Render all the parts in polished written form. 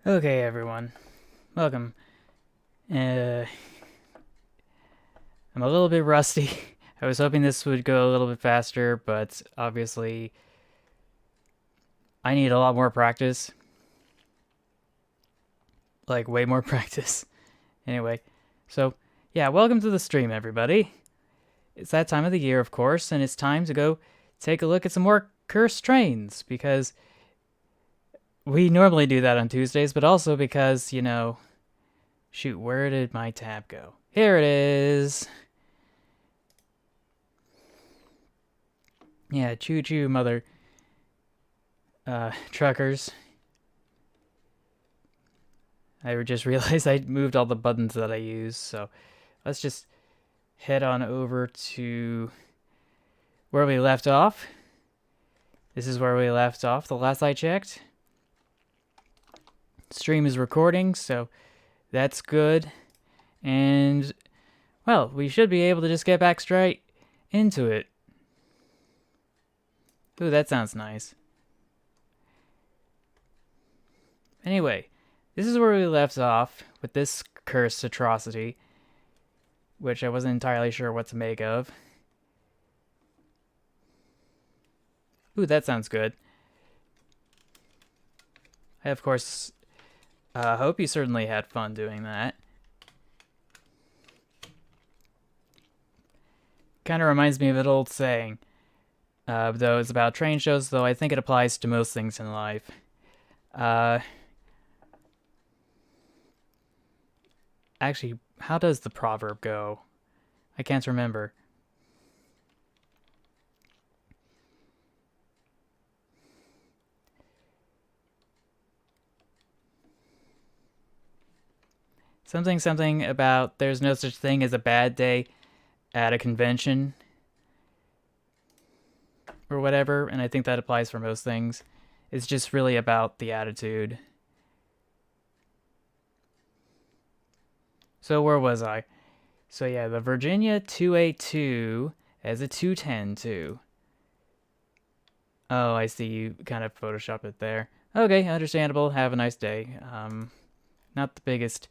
Okay, everyone. Welcome. I'm a little bit rusty. I was hoping this would go a little bit faster, but obviously I need a lot more practice. Like, way more practice. Anyway, so, yeah, welcome to the stream, everybody. It's that time of the year, of course, and it's time to go take a look at some more cursed trains, because we normally do that on Tuesdays, but also because, shoot, where did my tab go? Here it is. Yeah, choo choo, mother truckers. I just realized I moved all the buttons that I use, so let's just head on over to where we left off. This is where we left off the last I checked. Stream is recording, so that's good. And, well, we should be able to just get back straight into it. Ooh, that sounds nice. Anyway, this is where we left off with this cursed atrocity, which I wasn't entirely sure what to make of. Ooh, that sounds good. I, of course, hope you certainly had fun doing that. Kind of reminds me of an old saying, though it's about train shows, though I think it applies to most things in life. Actually, how does the proverb go? I can't remember. Something about there's no such thing as a bad day at a convention or whatever, and I think that applies for most things. It's just really about the attitude. So where was I? So yeah, the Virginia 282 has a 210 too. Oh, I see you kind of photoshopped it there. Okay, understandable. Have a nice day. Not the biggest.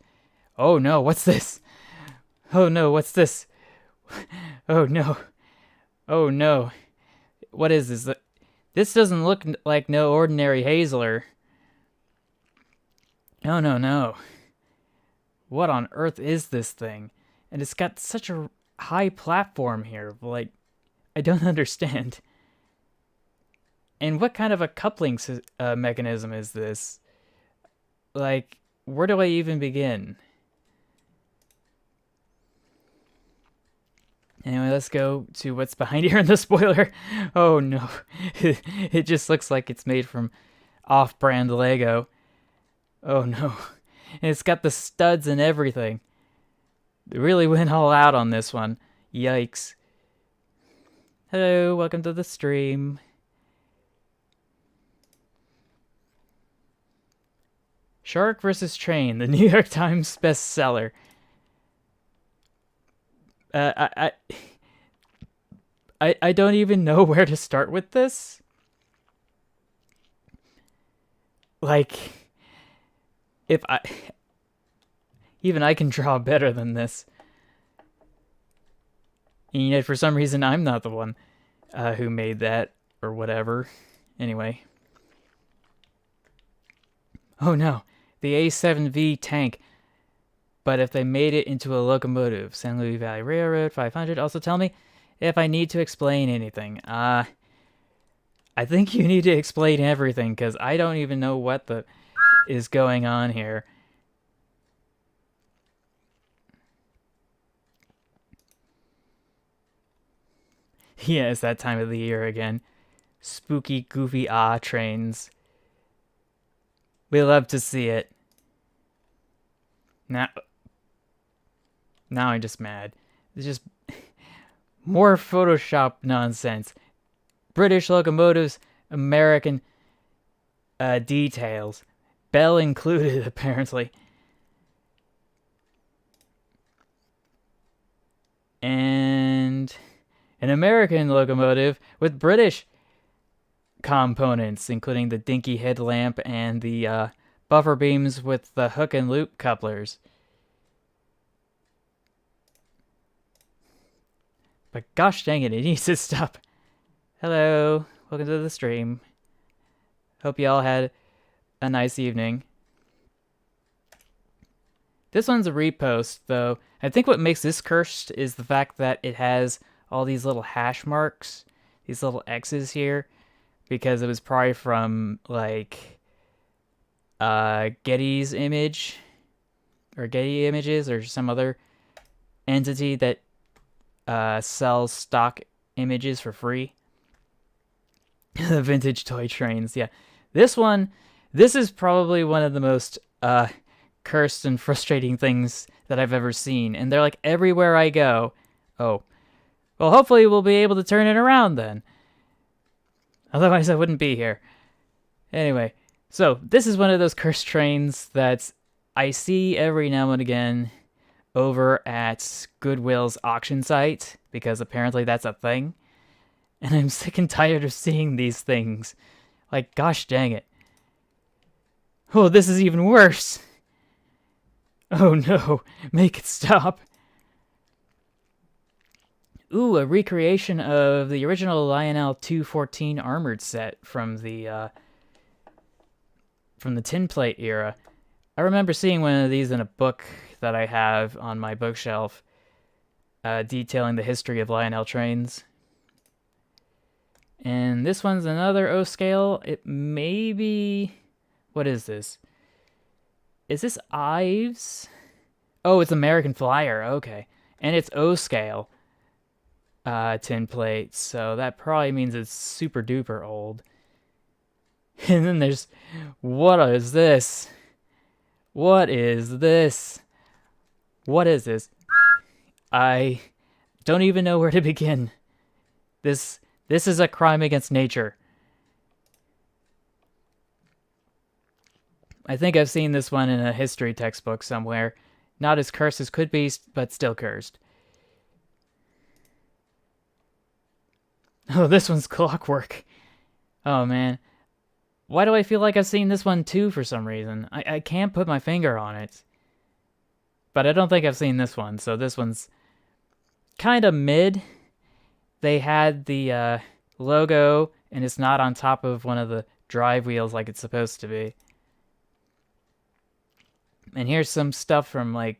Oh no, what's this? Oh no, what's this? Oh no. Oh no. What is this? This doesn't look like no ordinary Hazler. Oh no, no. What on earth is this thing? And it's got such a high platform here. Like, I don't understand. And what kind of a coupling mechanism is this? Like, where do I even begin? Anyway, let's go to what's behind here in the spoiler. Oh no. It just looks like it's made from off-brand Lego. Oh no. And it's got the studs and everything. They really went all out on this one. Yikes. Hello, welcome to the stream. Shark vs. Train, the New York Times bestseller. I don't even know where to start with this. Like, if I... Even I can draw better than this. And yet, for some reason, I'm not the one who made that, or whatever. Anyway. Oh no, the A7V tank. But if they made it into a locomotive, San Luis Valley Railroad 500. Also tell me if I need to explain anything. I think you need to explain everything, because I don't even know what the is going on here. Yeah, it's that time of the year again. Spooky, goofy, trains. We love to see it. Now I'm just mad. It's just more Photoshop nonsense. British locomotives, American details. Bell included, apparently. And an American locomotive with British components, including the dinky headlamp and the buffer beams with the hook and loop couplers. But gosh dang it needs to stop. Hello, welcome to the stream. Hope you all had a nice evening. This one's a repost, though. I think what makes this cursed is the fact that it has all these little hash marks, these little X's here, because it was probably from, like, Getty's image, or Getty Images, or some other entity that sells stock images for free. The vintage toy trains, yeah. This is probably one of the most cursed and frustrating things that I've ever seen, and they're like everywhere I go. Oh, well, hopefully we'll be able to turn it around then. Otherwise, I wouldn't be here. Anyway, so this is one of those cursed trains that I see every now and again over at Goodwill's auction site, because apparently that's a thing. And I'm sick and tired of seeing these things. Like, gosh dang it. Oh, this is even worse. Oh no, make it stop. Ooh, a recreation of the original Lionel 214 armored set from the tin plate era. I remember seeing one of these in a book that I have on my bookshelf, detailing the history of Lionel trains. And this one's another O scale. It may be... What is this? Is this Ives? Oh, it's American Flyer. Okay. And it's O scale tin plate, so that probably means it's super duper old. And then there's... What is this? What is this? What is this? I don't even know where to begin. This is a crime against nature. I think I've seen this one in a history textbook somewhere. Not as cursed as could be, but still cursed. Oh, this one's clockwork. Oh, man. Why do I feel like I've seen this one too for some reason? I can't put my finger on it. But I don't think I've seen this one, so this one's kind of mid. They had the logo, and it's not on top of one of the drive wheels like it's supposed to be. And here's some stuff from, like,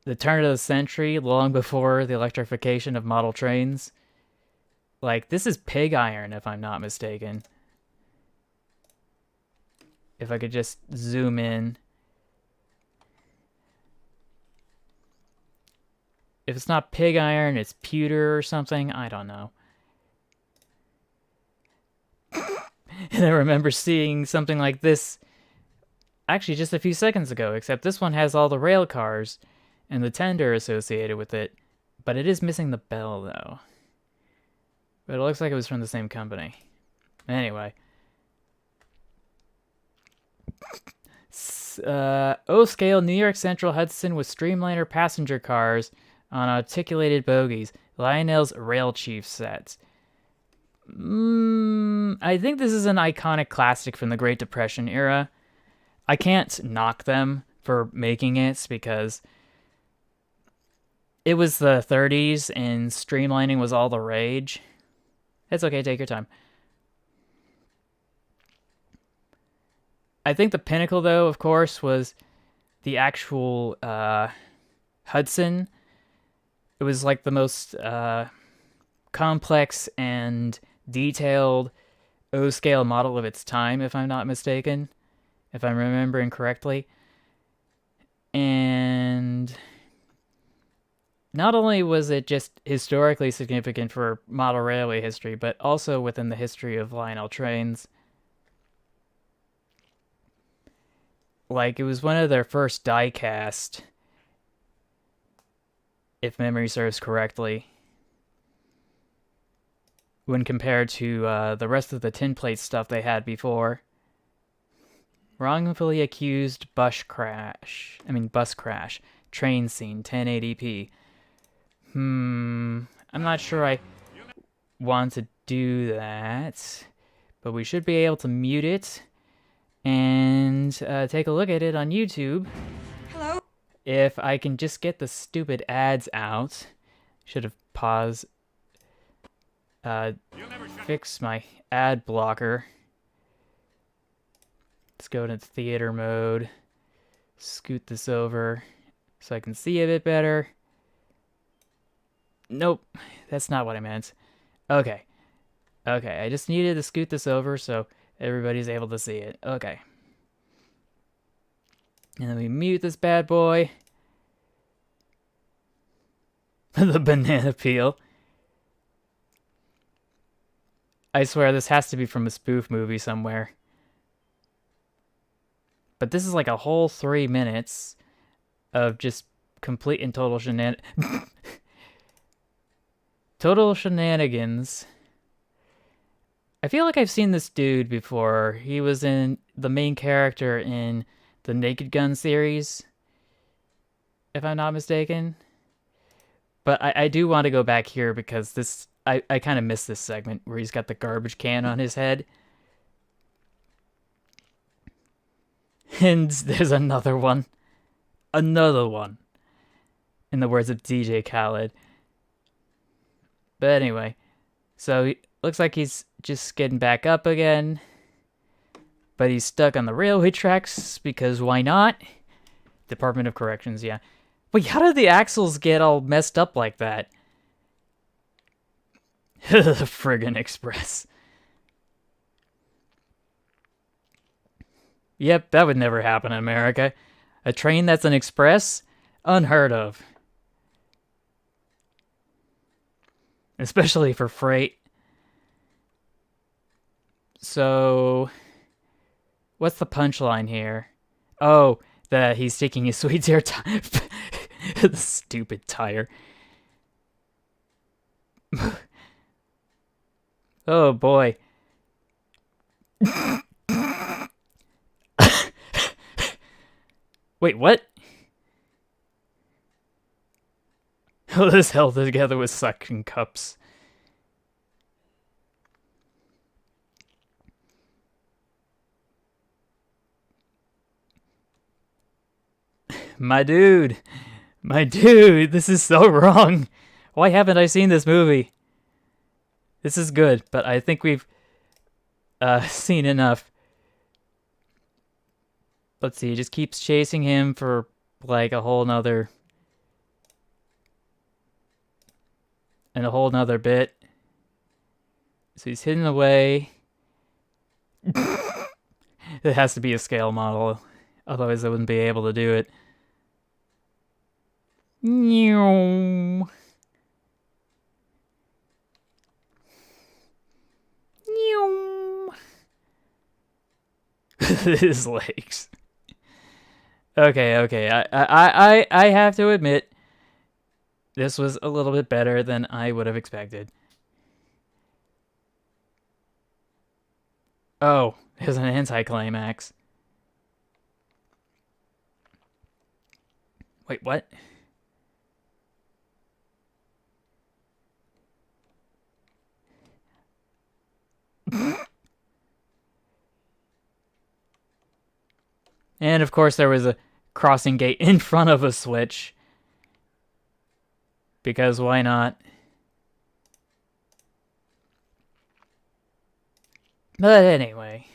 the turn of the century, long before the electrification of model trains. Like, this is pig iron, if I'm not mistaken. If I could just zoom in. If it's not pig iron, it's pewter or something. I don't know. And I remember seeing something like this actually just a few seconds ago, except this one has all the rail cars and the tender associated with it. But it is missing the bell, though. But it looks like it was from the same company. Anyway. O-scale New York Central Hudson with Streamliner passenger cars on articulated bogies. Lionel's Rail Chief set. I think this is an iconic classic from the Great Depression era. I can't knock them for making it because it was the 30s and streamlining was all the rage. It's okay, take your time. I think the pinnacle, though, of course, was the actual Hudson. It was like the most complex and detailed O-scale model of its time, if I'm not mistaken, if I'm remembering correctly. And not only was it just historically significant for model railway history, but also within the history of Lionel trains. Like, it was one of their first die-cast, if memory serves correctly, when compared to the rest of the tin plate stuff they had before. Wrongfully accused bus crash. Train scene, 1080p. I'm not sure I want to do that, but we should be able to mute it. and take a look at it on YouTube. Hello? If I can just get the stupid ads out. Should have paused. Fix my ad blocker. Let's go into theater mode. Scoot this over so I can see a bit better. Nope, that's not what I meant. Okay. Okay, I just needed to scoot this over so everybody's able to see it. Okay. And then we mute this bad boy. The banana peel. I swear this has to be from a spoof movie somewhere. But this is like a whole 3 minutes of just complete and total total shenanigans. I feel like I've seen this dude before. He was in the main character in the Naked Gun series, if I'm not mistaken. But I do want to go back here because this I kind of miss this segment where he's got the garbage can on his head. And there's another one. Another one. In the words of DJ Khaled. But anyway, so looks like he's just getting back up again. But he's stuck on the railway tracks because why not? Department of Corrections, yeah. Wait, how did the axles get all messed up like that? The friggin' express. Yep, that would never happen in America. A train that's an express? Unheard of. Especially for freight. So, what's the punchline here? Oh, that he's taking his sweet zero time. The stupid tire. Oh boy. Wait, what? Oh, this held together with suction cups. My dude, this is so wrong. Why haven't I seen this movie? This is good, but I think we've seen enough. Let's see, he just keeps chasing him for like a whole nother bit. So he's hidden away. It has to be a scale model, otherwise I wouldn't be able to do it. His legs. Okay. I have to admit, this was a little bit better than I would have expected. Oh, there's an anticlimax. Wait, what? And of course there was a crossing gate in front of a switch. Because why not? But anyway.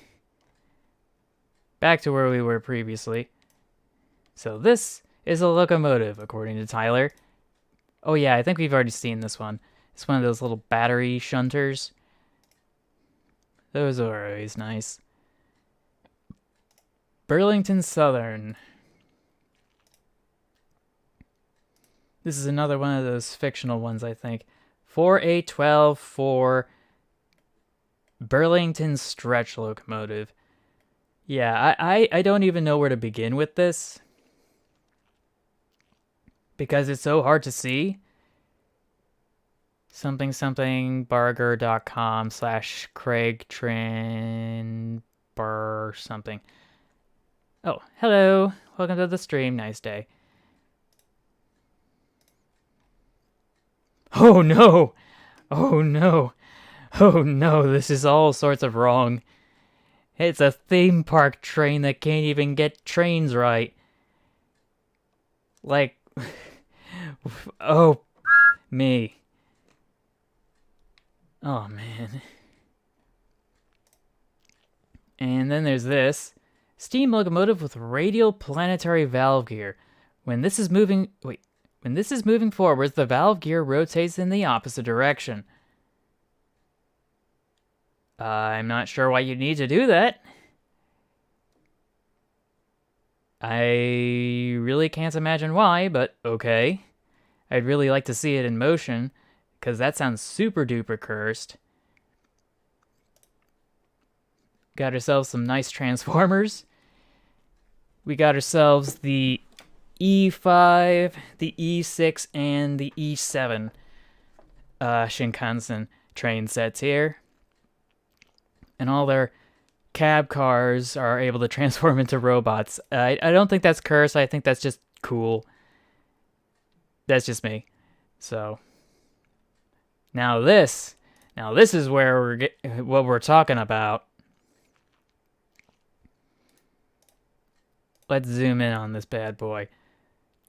Back to where we were previously. So this is a locomotive, according to Tyler. Oh yeah, I think we've already seen this one. It's one of those little battery shunters. Those are always nice. Burlington Southern. This is another one of those fictional ones, I think. 4812 for Burlington Stretch Locomotive. Yeah, I don't even know where to begin with this. Because it's so hard to see. Barger.com/CraigTrinbar something. Oh, hello. Welcome to the stream. Nice day. Oh no! Oh no! Oh no, this is all sorts of wrong. It's a theme park train that can't even get trains right. Like, oh, me. Oh, man. And then there's this. Steam locomotive with radial planetary valve gear. When this is moving forwards, the valve gear rotates in the opposite direction. I'm not sure why you need to do that. I really can't imagine why, but okay. I'd really like to see it in motion, because that sounds super duper cursed. Got ourselves some nice transformers. We got ourselves the E5, the E6, and the E7 Shinkansen train sets here. And all their cab cars are able to transform into robots. I don't think that's cursed. I think that's just cool. That's just me. So now this is where what we're talking about. Let's zoom in on this bad boy.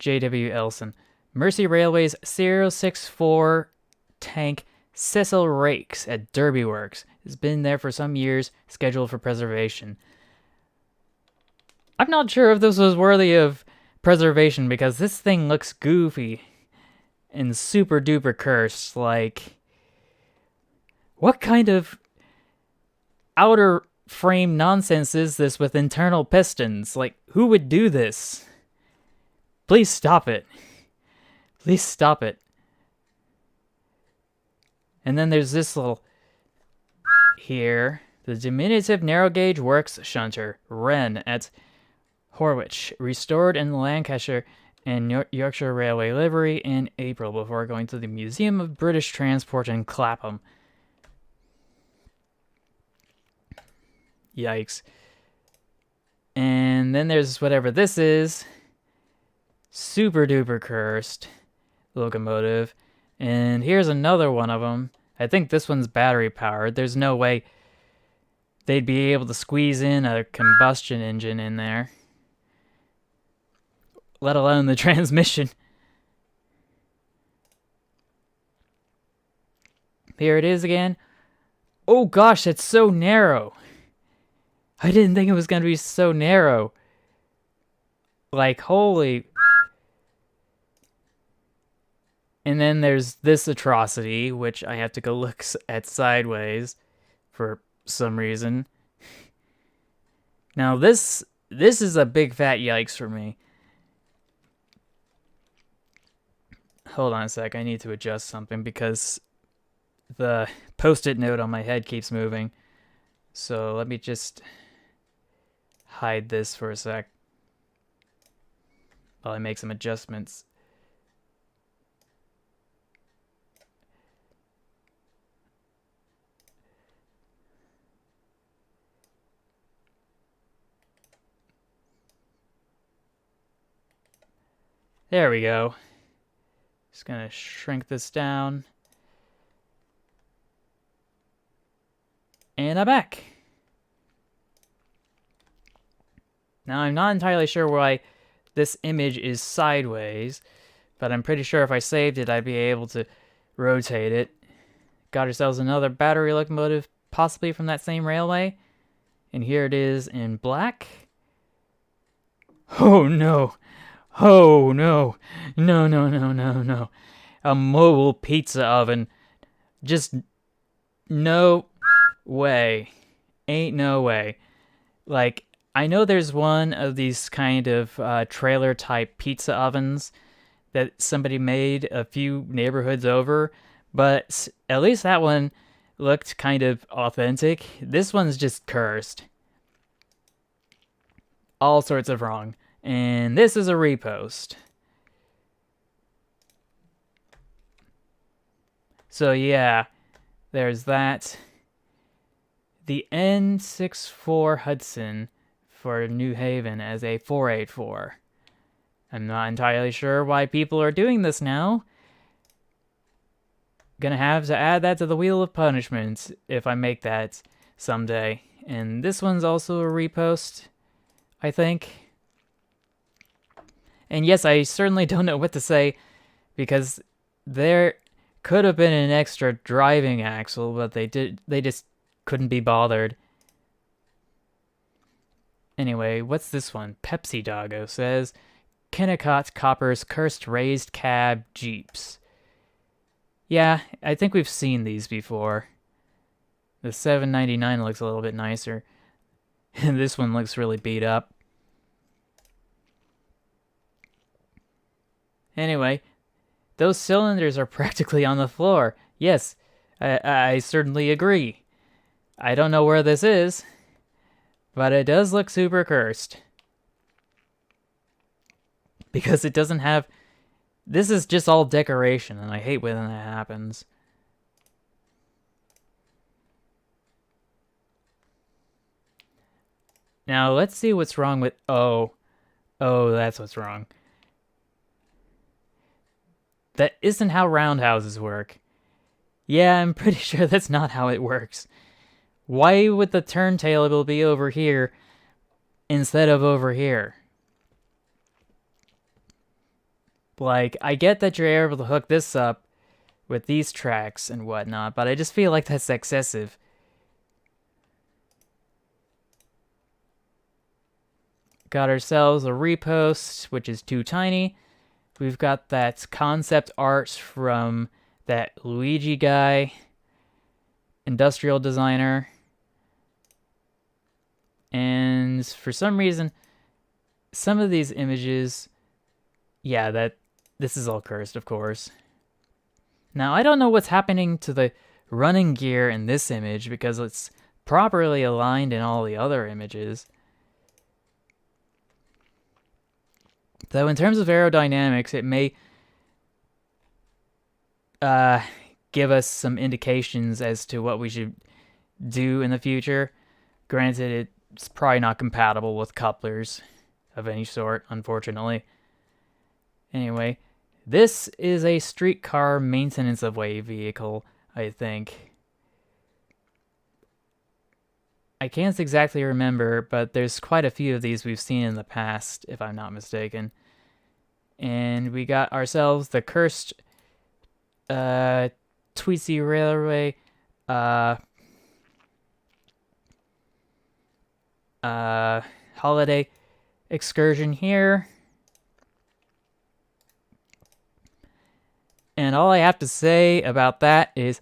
J.W. Elson. Mersey Railway's 064 tank Cecil Rakes at Derby Works has been there for some years, scheduled for preservation. I'm not sure if this was worthy of preservation because this thing looks goofy and super duper cursed. Like, what kind of outer frame nonsense is this with internal pistons? Like, who would do this? Please stop it. Please stop it. And then there's this little here. The diminutive narrow gauge works shunter, Wren, at Horwich, restored in the Lancashire and Yorkshire Railway livery in April before going to the Museum of British Transport in Clapham. Yikes. And then there's whatever this is. Super duper cursed locomotive. And here's another one of them. I think this one's battery powered. There's no way they'd be able to squeeze in a combustion engine in there, let alone the transmission. Here it is again. Oh gosh, it's so narrow. I didn't think it was going to be so narrow. Like, holy. And then there's this atrocity, which I have to go look at sideways for some reason. Now this is a big fat yikes for me. Hold on a sec, I need to adjust something because the post-it note on my head keeps moving. So let me just hide this for a sec while I make some adjustments. There we go. Just gonna shrink this down. And I'm back. Now I'm not entirely sure why this image is sideways, but I'm pretty sure if I saved it, I'd be able to rotate it. Got ourselves another battery locomotive, possibly from that same railway. And here it is in black. Oh no. Oh no. No, no, no, no, no. A mobile pizza oven. Just no way. Ain't no way. Like, I know there's one of these kind of trailer type pizza ovens that somebody made a few neighborhoods over, but at least that one looked kind of authentic. This one's just cursed. All sorts of wrong. And this is a repost. So yeah, there's that. The N64 Hudson for New Haven as a 484. I'm not entirely sure why people are doing this now. Gonna have to add that to the Wheel of Punishment if I make that someday. And this one's also a repost, I think. And yes, I certainly don't know what to say, because there could have been an extra driving axle, but they just couldn't be bothered. Anyway, what's this one? Pepsi Doggo says, Kennecott Copper's cursed raised cab Jeeps. Yeah, I think we've seen these before. The $7.99 looks a little bit nicer. And this one looks really beat up. Anyway, those cylinders are practically on the floor. Yes, I certainly agree. I don't know where this is, but it does look super cursed. Because it doesn't have... This is just all decoration, and I hate when that happens. Now, let's see what's wrong with... Oh, that's what's wrong. That isn't how roundhouses work. Yeah, I'm pretty sure that's not how it works. Why would the turntable be over here instead of over here? Like, I get that you're able to hook this up with these tracks and whatnot, but I just feel like that's excessive. Got ourselves a repost, which is too tiny. We've got that concept art from that Luigi guy, industrial designer. And for some reason, some of these images, yeah, this is all cursed, of course. Now, I don't know what's happening to the running gear in this image because it's properly aligned in all the other images. Though in terms of aerodynamics, it may give us some indications as to what we should do in the future. Granted, it's probably not compatible with couplers of any sort, unfortunately. Anyway, this is a streetcar maintenance of way vehicle, I think. I can't exactly remember, but there's quite a few of these we've seen in the past, if I'm not mistaken. And we got ourselves the cursed Tweetsy Railway holiday excursion here. And all I have to say about that is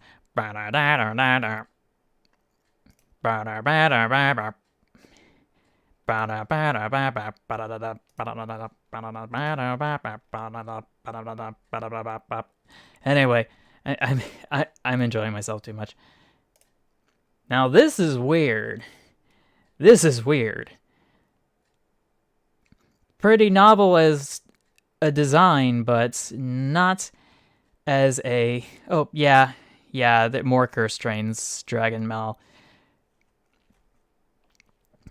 anyway, I'm enjoying myself too much. Now this is weird. This is weird. Pretty novel as a design, but not as a... Oh, yeah, that more curse trains, Dragon Mal.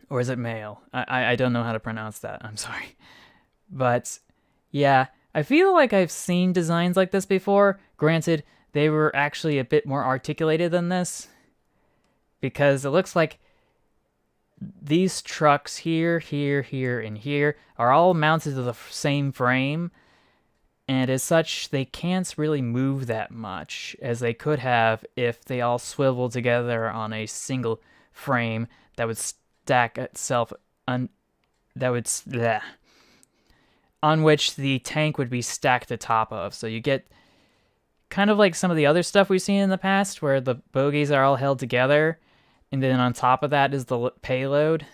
Or is it male? I don't know how to pronounce that. I'm sorry. But, yeah, I feel like I've seen designs like this before. Granted, they were actually a bit more articulated than this. Because it looks like these trucks here, and here are all mounted to the same frame. And as such, they can't really move that much as they could have if they all swiveled together on a single frame that would stack itself on which the tank would be stacked atop of. So you get kind of like some of the other stuff we've seen in the past where the bogies are all held together and then on top of that is the payload.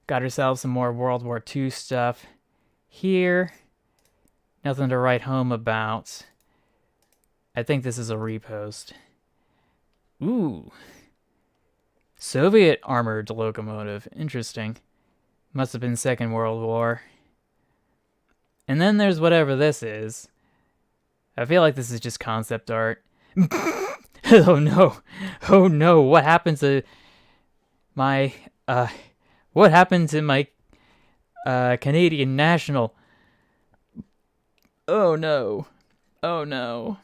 Got ourselves some more World War II stuff here. Nothing to write home about. I think this is a repost. Ooh. Soviet armored locomotive. Interesting. Must have been Second World War. And then there's whatever this is. I feel like this is just concept art. Oh no. Oh no. What happened to my Canadian national? Oh no. Oh no.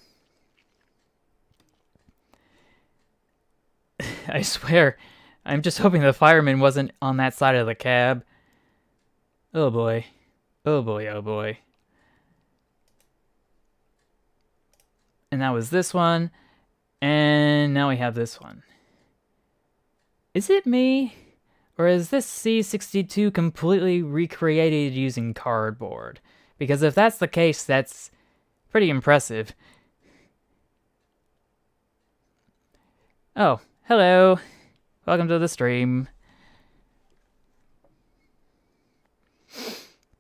I swear, I'm just hoping the fireman wasn't on that side of the cab. Oh boy. Oh boy, oh boy. And that was this one. And now we have this one. Is it me? Or is this C62 completely recreated using cardboard? Because if that's the case, that's pretty impressive. Oh, hello. Welcome to the stream.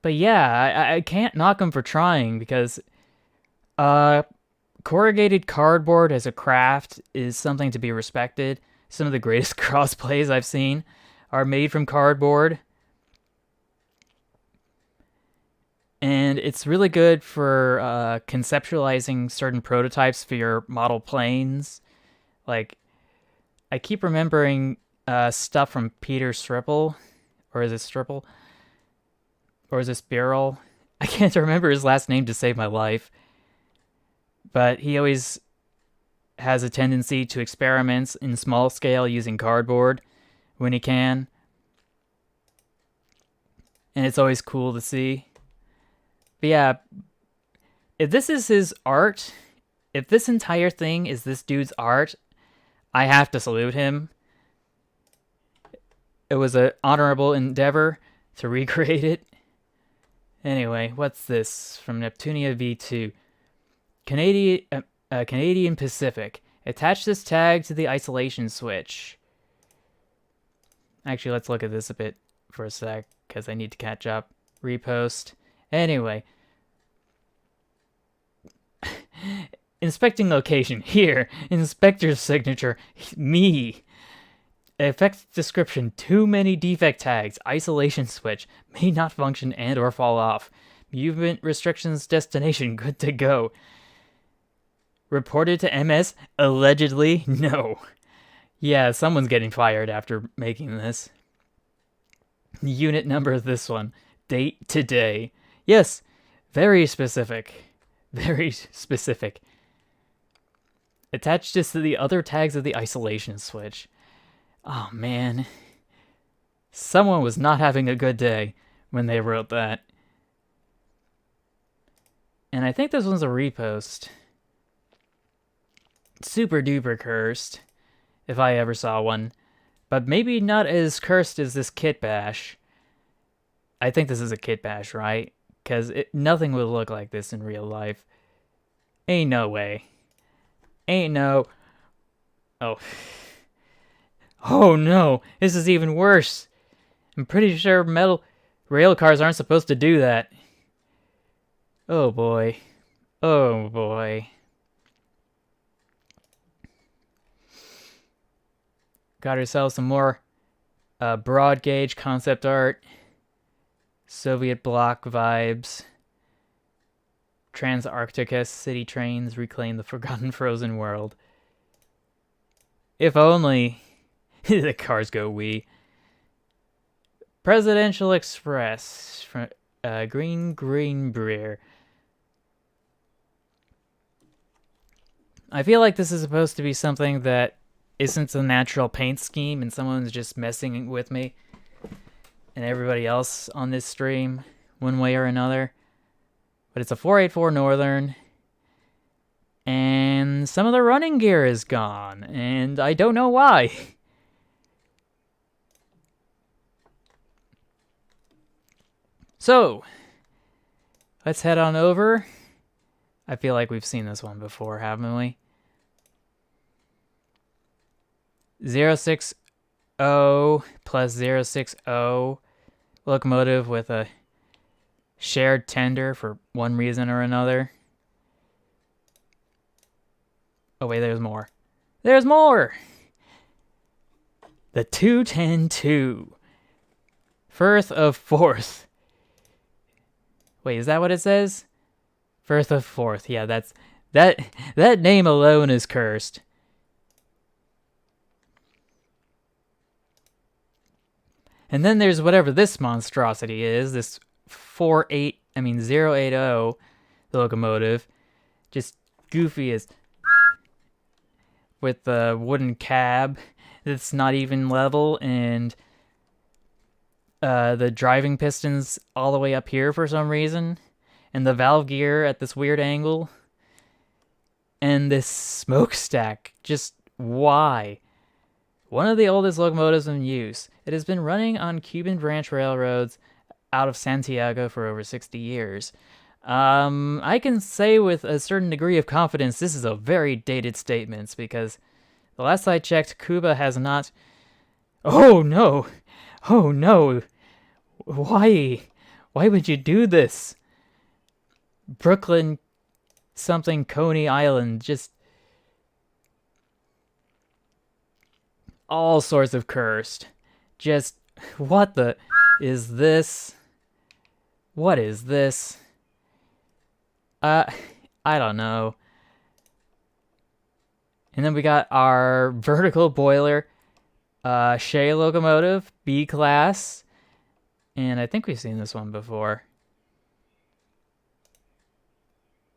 But yeah, I can't knock him for trying because corrugated cardboard as a craft is something to be respected. Some of the greatest crossplays I've seen are made from cardboard. And it's really good for conceptualizing certain prototypes for your model planes. Like, I keep remembering stuff from Peter Stripple. Or is it Stripple? Or is it Spirrel? I can't remember his last name to save my life. But he always has a tendency to experiments in small scale using cardboard when he can. And it's always cool to see. But yeah, if this is his art, if this entire thing is this dude's art, I have to salute him. It was an honorable endeavor to recreate it. Anyway, what's this? From Neptunia V2. Canadian Pacific. Attach this tag to the isolation switch. Actually, let's look at this a bit for a sec, because I need to catch up. Repost. Anyway. Inspecting location. Here. Inspector's signature. Me. Effect description. Too many defect tags. Isolation switch. May not function and or fall off. Movement restrictions destination. Good to go. Reported to MS? Allegedly? No. Yeah, someone's getting fired after making this. Unit number of this one. Date today. Yes, very specific. Very specific. Attach this to the other tags of the isolation switch. Oh, man. Someone was not having a good day when they wrote that. And I think this one's a repost. Super duper cursed, if I ever saw one. But maybe not as cursed as this kit bash. I think this is a kit bash, right? Because nothing would look like this in real life. Ain't no way. Ain't no... Oh. Oh no, this is even worse. I'm pretty sure metal rail cars aren't supposed to do that. Oh boy. Oh boy. Got ourselves some more broad gauge concept art. Soviet bloc vibes. Trans-Arctica city trains reclaim the forgotten frozen world. If only the cars go wee. Presidential Express from Green Breer. I feel like this is supposed to be something that isn't a natural paint scheme and someone's just messing with me and everybody else on this stream one way or another. But it's a 484 Northern and some of the running gear is gone and I don't know why. So, let's head on over. I feel like we've seen this one before, haven't we? 060 plus 060 locomotive with a shared tender for one reason or another. Oh wait, there's more. There's more! The 210-2. Firth of Forth. Wait, is that what it says? Firth of Forth. Yeah, that name alone is cursed. And then there's whatever this monstrosity is, this 080 locomotive. Just goofy as... with the wooden cab that's not even level, and the driving pistons all the way up here for some reason, and the valve gear at this weird angle, and this smokestack. Just why? One of the oldest locomotives in use. It has been running on Cuban branch railroads out of Santiago for over 60 years. I can say with a certain degree of confidence this is a very dated statement, because the last I checked, Cuba has not... Oh no! Oh no! Why? Why would you do this? Brooklyn something Coney Island, just all sorts of cursed. Just, what the... is this? What is this? I don't know. And then we got our vertical boiler, Shea locomotive, B class. And I think we've seen this one before.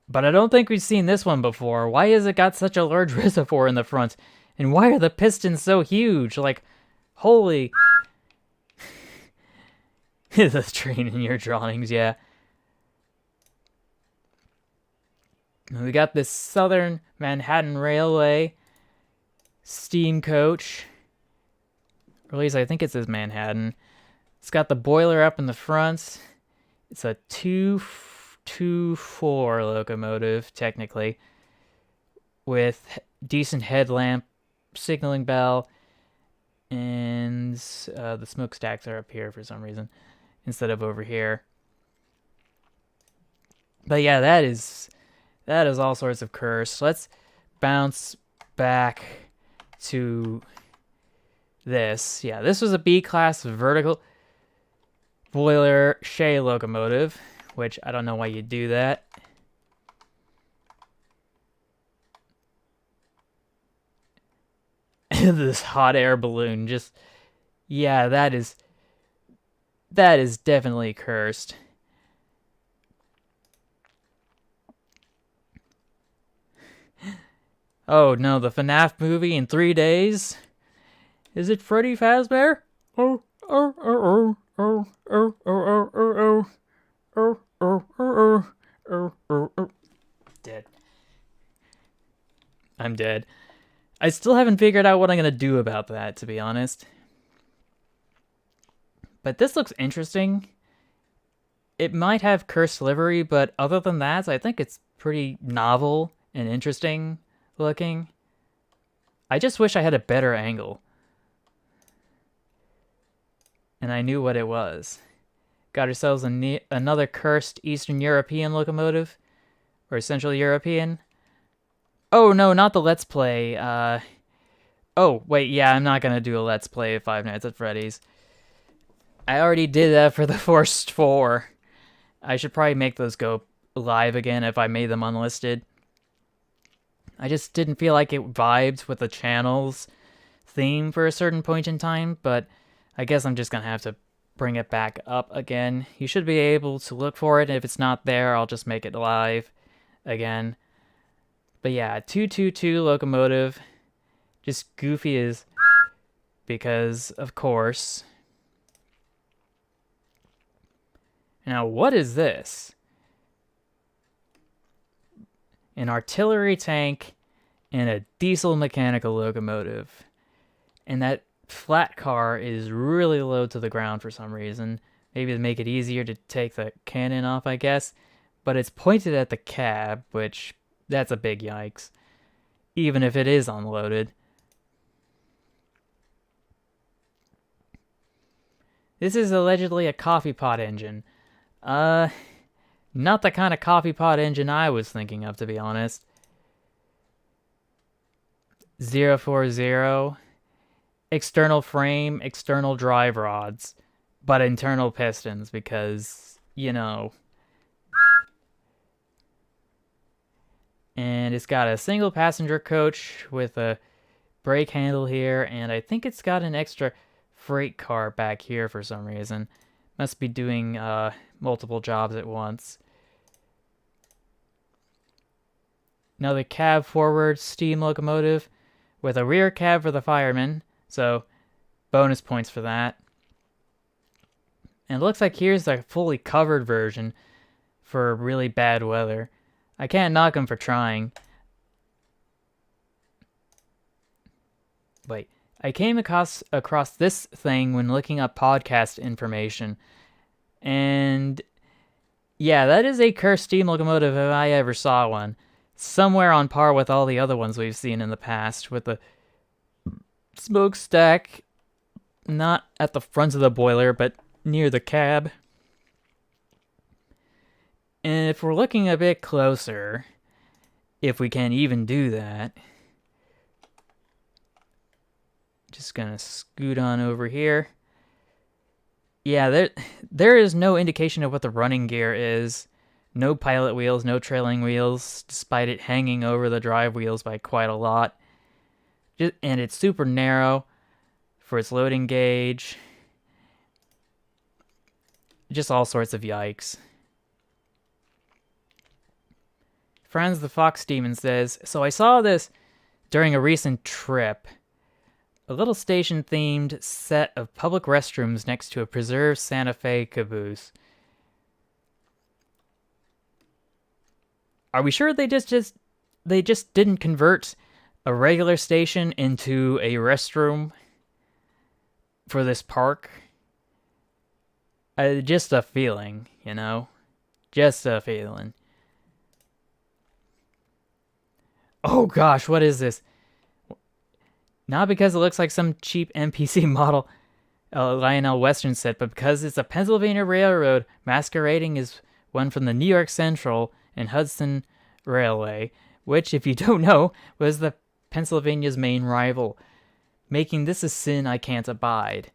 But I don't think we've seen this one before. Why has it got such a large reservoir in the front? And why are the pistons so huge? Like, holy... the train in your drawings, yeah. We got this Southern Manhattan Railway steam coach. Or at least I think it says Manhattan. It's got the boiler up in the front. It's a 224 locomotive, technically, with decent headlamp, signaling bell, and the smokestacks are up here for some reason instead of over here. But yeah, that is all sorts of curse. Let's bounce back to this. Yeah, this was a B-class vertical boiler Shea locomotive, which I don't know why you do that. This hot air balloon, just... yeah, that is definitely cursed. Oh no, the FNAF movie in 3 days? Is it Freddy Fazbear? Oh, oh, oh, oh, oh, oh, oh, oh, oh, oh, oh, oh, oh, oh. Dead. I'm dead. I still haven't figured out what I'm gonna do about that, to be honest. But this looks interesting. It might have cursed livery, but other than that, I think it's pretty novel and interesting looking. I just wish I had a better angle. And I knew what it was. Got ourselves another cursed Eastern European locomotive. Or Central European. Oh no, not the Let's Play. Oh, wait, yeah, I'm not gonna do a Let's Play of Five Nights at Freddy's. I already did that for the first 4. I should probably make those go live again if I made them unlisted. I just didn't feel like it vibed with the channel's theme for a certain point in time, but I guess I'm just gonna have to bring it back up again. You should be able to look for it, and if it's not there, I'll just make it live again. But yeah, 222 locomotive, just goofy as... because, of course. Now, what is this? An artillery tank and a diesel mechanical locomotive. And that flat car is really low to the ground for some reason. Maybe to make it easier to take the cannon off, I guess. But it's pointed at the cab, which, that's a big yikes. Even if it is unloaded. This is allegedly a coffee pot engine. Not the kind of coffee pot engine I was thinking of, to be honest. 040. External frame, external drive rods. But internal pistons, because, you know. And it's got a single passenger coach with a brake handle here, and I think it's got an extra freight car back here for some reason. Must be doing multiple jobs at once. Another cab forward steam locomotive with a rear cab for the firemen, so bonus points for that. And it looks like here's the fully covered version for really bad weather. I can't knock them for trying. Wait, I came across this thing when looking up podcast information. And yeah, that is a cursed steam locomotive if I ever saw one. Somewhere on par with all the other ones we've seen in the past, with the smokestack not at the front of the boiler, but near the cab. And if we're looking a bit closer, if we can even do that, just gonna scoot on over here. Yeah, there is no indication of what the running gear is. No pilot wheels, no trailing wheels, despite it hanging over the drive wheels by quite a lot. And it's super narrow for its loading gauge. Just all sorts of yikes. Franz the Fox Demon says, so I saw this during a recent trip. A little station-themed set of public restrooms next to a preserved Santa Fe caboose. Are we sure they just didn't convert a regular station into a restroom for this park? Just a feeling, you know? Just a feeling. Oh gosh, what is this? Not because it looks like some cheap NPC model Lionel Western set, but because it's a Pennsylvania Railroad masquerading as one from the New York Central and Hudson Railway, which, if you don't know, was the Pennsylvania's main rival, making this a sin I can't abide.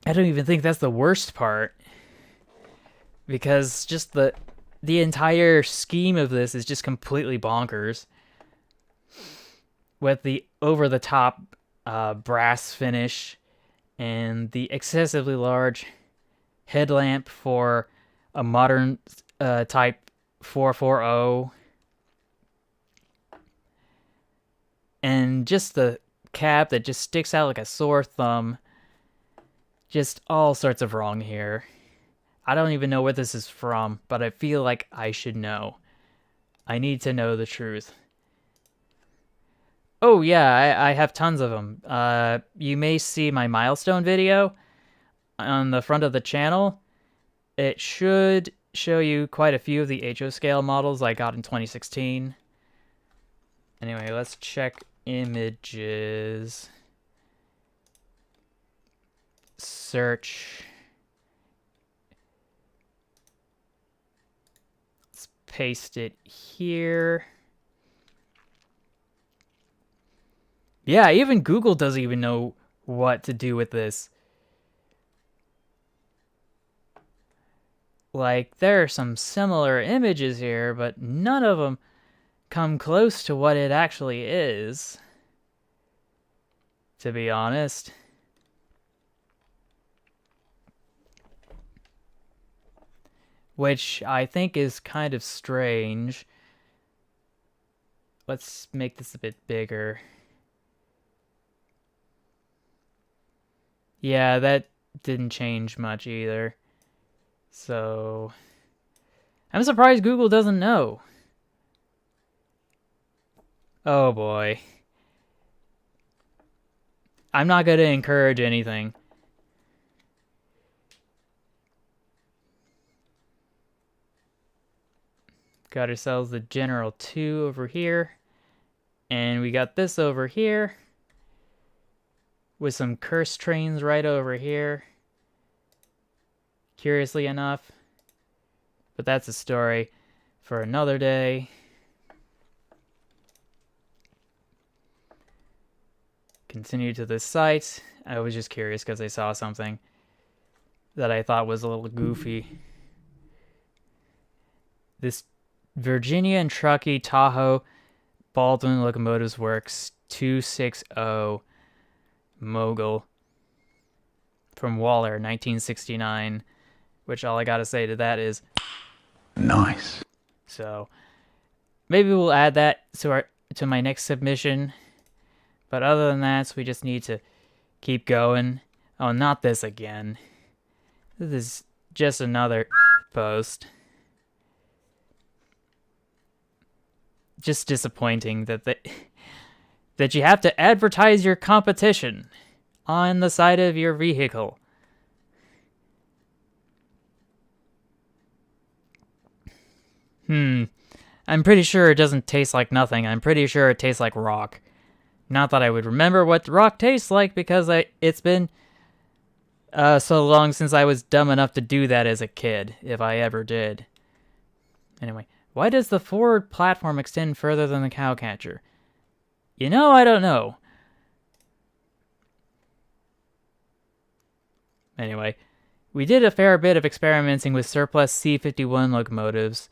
I don't even think that's the worst part, because just the entire scheme of this is just completely bonkers. With the over-the-top brass finish and the excessively large headlamp for a modern type 440, and just the cab that just sticks out like a sore thumb. Just all sorts of wrong here. I don't even know where this is from, but I feel like I should know. I need to know the truth. Oh yeah, I have tons of them. You may see my milestone video on the front of the channel. It should show you quite a few of the HO scale models I got in 2016. Anyway, let's check images. Search. Let's paste it here. Yeah, even Google doesn't even know what to do with this. Like, there are some similar images here, but none of them come close to what it actually is, to be honest. Which I think is kind of strange. Let's make this a bit bigger. Yeah, that didn't change much either. So, I'm surprised Google doesn't know. Oh boy. I'm not going to encourage anything. Got ourselves the General 2 over here. And we got this over here. With some cursed trains right over here. Curiously enough. But that's a story for another day. Continue to this site. I was just curious because I saw something that I thought was a little goofy. This Virginia and Truckee Tahoe Baldwin Locomotives Works 260 Mogul from Waller, 1969, which all I gotta say to that is nice. So maybe we'll add that to my next submission. But other than that, we just need to keep going. Oh, not this again. This is just another post. Just disappointing that you have to advertise your competition on the side of your vehicle. I'm pretty sure it doesn't taste like nothing. I'm pretty sure it tastes like rock. Not that I would remember what rock tastes like, because it's been so long since I was dumb enough to do that as a kid, if I ever did. Anyway, why does the forward platform extend further than the cowcatcher? You know, I don't know. Anyway, we did a fair bit of experimenting with surplus C-51 locomotives,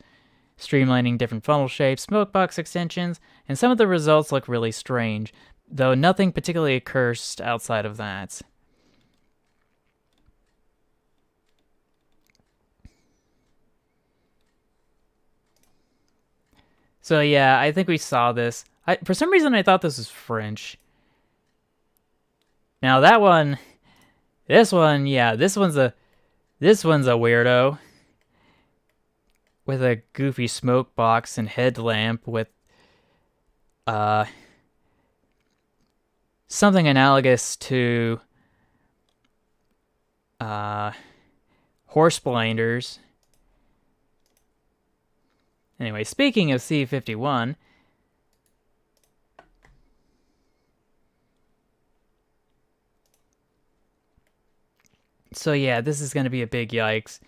streamlining different funnel shapes, smoke box extensions, and some of the results look really strange, though nothing particularly accursed outside of that. So yeah, I think we saw this. For some reason I thought this was French. Now this one, yeah, this one's a weirdo. With a goofy smoke box and headlamp with something analogous to horse blinders. Anyway, speaking of C-51, so yeah, this is going to be a big yikes.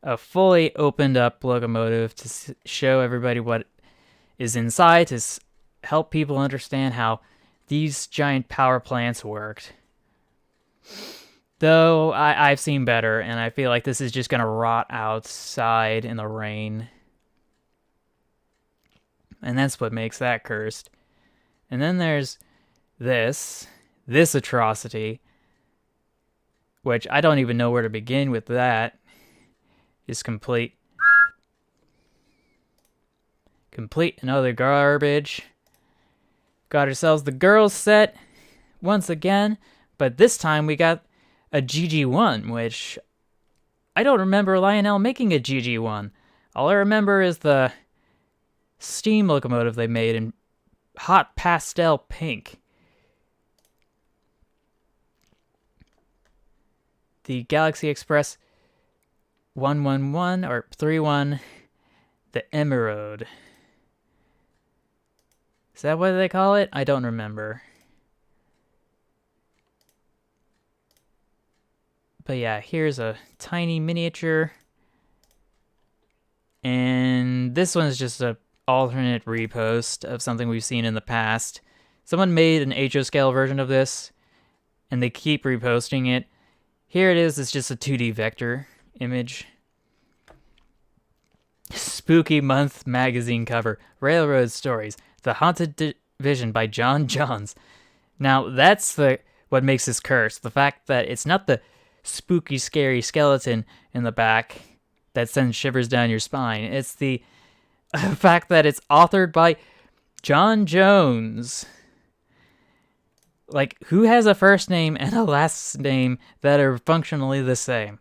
A fully opened up locomotive to show everybody what is inside, to help people understand how these giant power plants worked. Though I've seen better, and I feel like this is just going to rot outside in the rain. And that's what makes that cursed. And then there's this atrocity, which I don't even know where to begin with that. Just complete and other garbage. Got ourselves the girls set once again, but this time we got a GG1, which I don't remember Lionel making a GG1. All I remember is the steam locomotive they made in hot pastel pink. The Galaxy Express 111 or 31, the Emerald. Is that what they call it? I don't remember. But yeah, here's a tiny miniature. And this one is just a alternate repost of something we've seen in the past. Someone made an HO scale version of this, and they keep reposting it. Here it is, it's just a 2D vector image. Spooky Month magazine cover, Railroad Stories, The Haunted Division by John Johns. Now that's what makes this curse. The fact that it's not the spooky, scary skeleton in the back that sends shivers down your spine. It's the fact that it's authored by John Jones. Like, who has a first name and a last name that are functionally the same?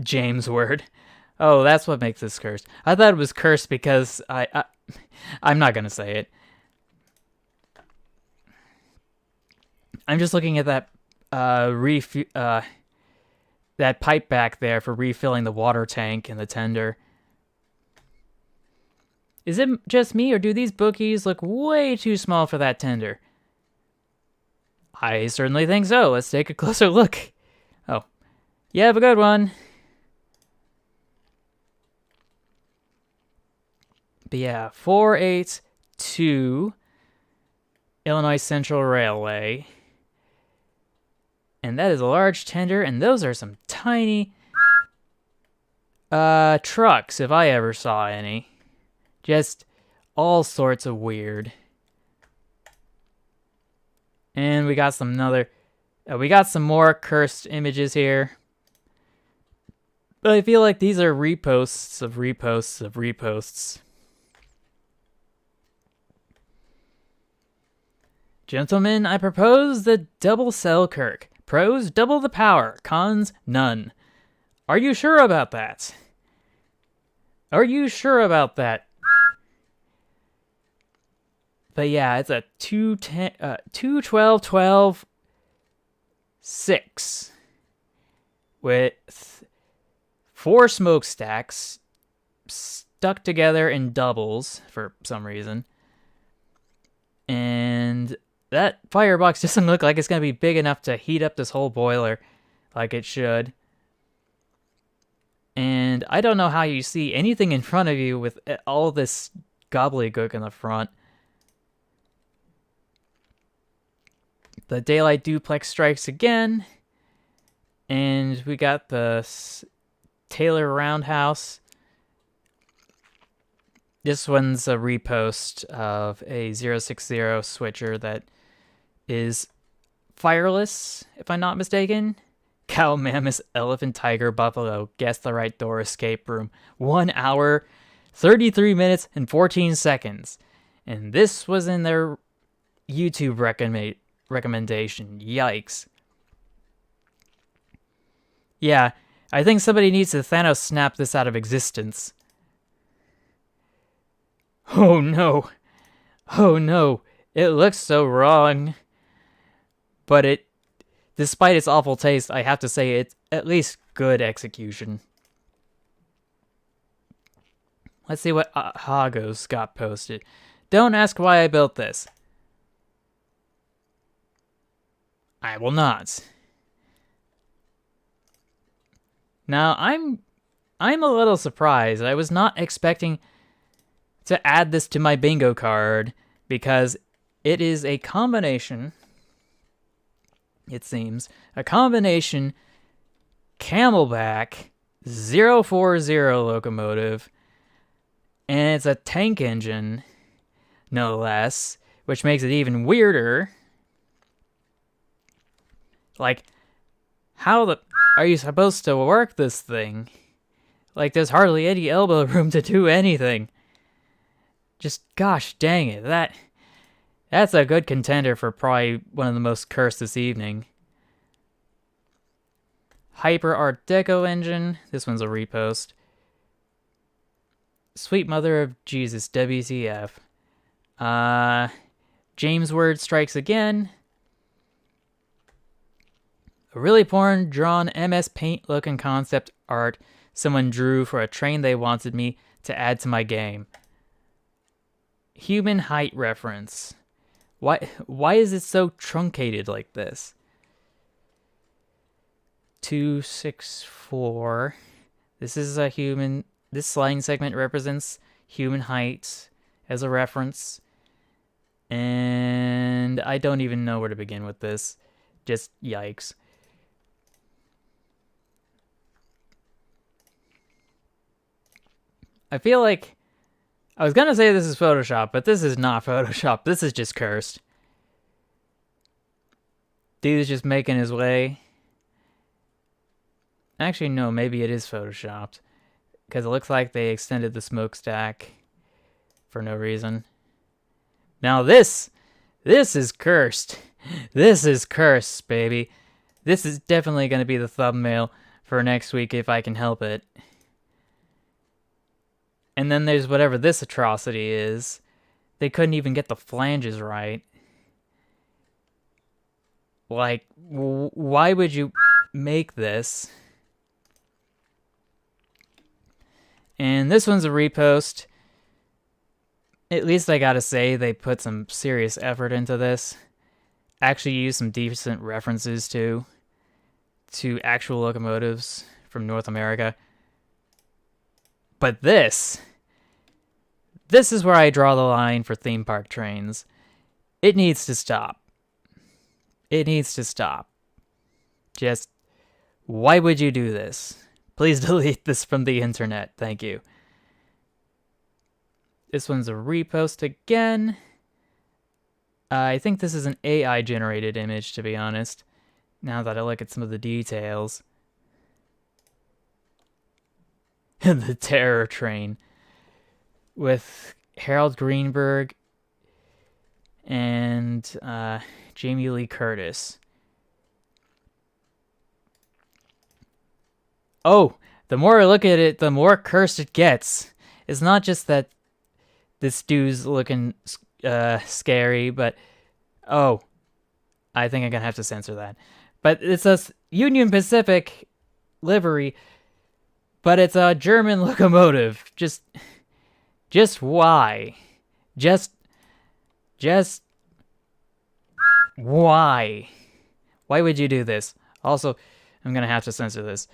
James Word. Oh, that's what makes this cursed. I thought it was cursed because I'm not gonna say it. I'm just looking at that that pipe back there for refilling the water tank in the tender. Is it just me, or do these bookies look way too small for that tender? I certainly think so. Let's take a closer look. Oh, you have a good one. But yeah, 482 Illinois Central Railway. And that is a large tender, and those are some tiny trucks, if I ever saw any. Just all sorts of weird. And we got some more cursed images here. But I feel like these are reposts of reposts of reposts. Gentlemen, I propose the double Selkirk. Pros, double the power. Cons, none. Are you sure about that? Are you sure about that? But yeah, it's a 212 12 6 with 4 smokestacks stuck together in doubles for some reason. And that firebox doesn't look like it's going to be big enough to heat up this whole boiler like it should. And I don't know how you see anything in front of you with all this gobbledygook in the front. The daylight duplex strikes again. And we got the Taylor Roundhouse. This one's a repost of a 060 switcher that is fireless, if I'm not mistaken. Cow, mammoth, elephant, tiger, buffalo. Guess the right door, escape room. 1 hour, 33 minutes, and 14 seconds. And this was in their YouTube recommendation. Yikes. Yeah, I think somebody needs to Thanos snap this out of existence. Oh no. Oh no. It looks so wrong. But despite its awful taste, I have to say it's at least good execution. Let's see what Hagos got posted. Don't ask why I built this. I will not. Now, I'm a little surprised. I was not expecting to add this to my bingo card because it is a combination, it seems, a combination Camelback 040 locomotive, and it's a tank engine, no less, which makes it even weirder. Like, how are you supposed to work this thing? Like, there's hardly any elbow room to do anything. Just, gosh dang it, that's a good contender for probably one of the most cursed this evening. Hyper Art Deco engine. This one's a repost. Sweet Mother of Jesus, WTF. James Word strikes again. A really porn drawn MS Paint looking concept art someone drew for a train they wanted me to add to my game. Human height reference. Why is it so truncated like this? 264. This is a human. This sliding segment represents human height as a reference. And I don't even know where to begin with this. Just yikes. I feel like I was gonna say this is Photoshop, but this is not Photoshop. This is just cursed. Dude's just making his way. Actually, no, maybe it is Photoshopped. Because it looks like they extended the smokestack for no reason. Now this is cursed. This is cursed, baby. This is definitely going to be the thumbnail for next week if I can help it. And then there's whatever this atrocity is. They couldn't even get the flanges right. Like, why would you make this? And this one's a repost. At least I gotta say they put some serious effort into this. Actually used some decent references to actual locomotives from North America. But this is where I draw the line for theme park trains. It needs to stop. It needs to stop. Just, why would you do this? Please delete this from the internet. Thank you. This one's a repost again. I think this is an AI-generated image, to be honest, now that I look at some of the details. The Terror Train with Harold Greenberg and Jamie Lee Curtis. Oh, the more I look at it, the more cursed it gets. It's not just that this dude's looking scary, but oh, I think I'm gonna have to censor that. But it's a Union Pacific livery, but it's a German locomotive. Just why? Just why? Why would you do this? Also, I'm gonna have to censor this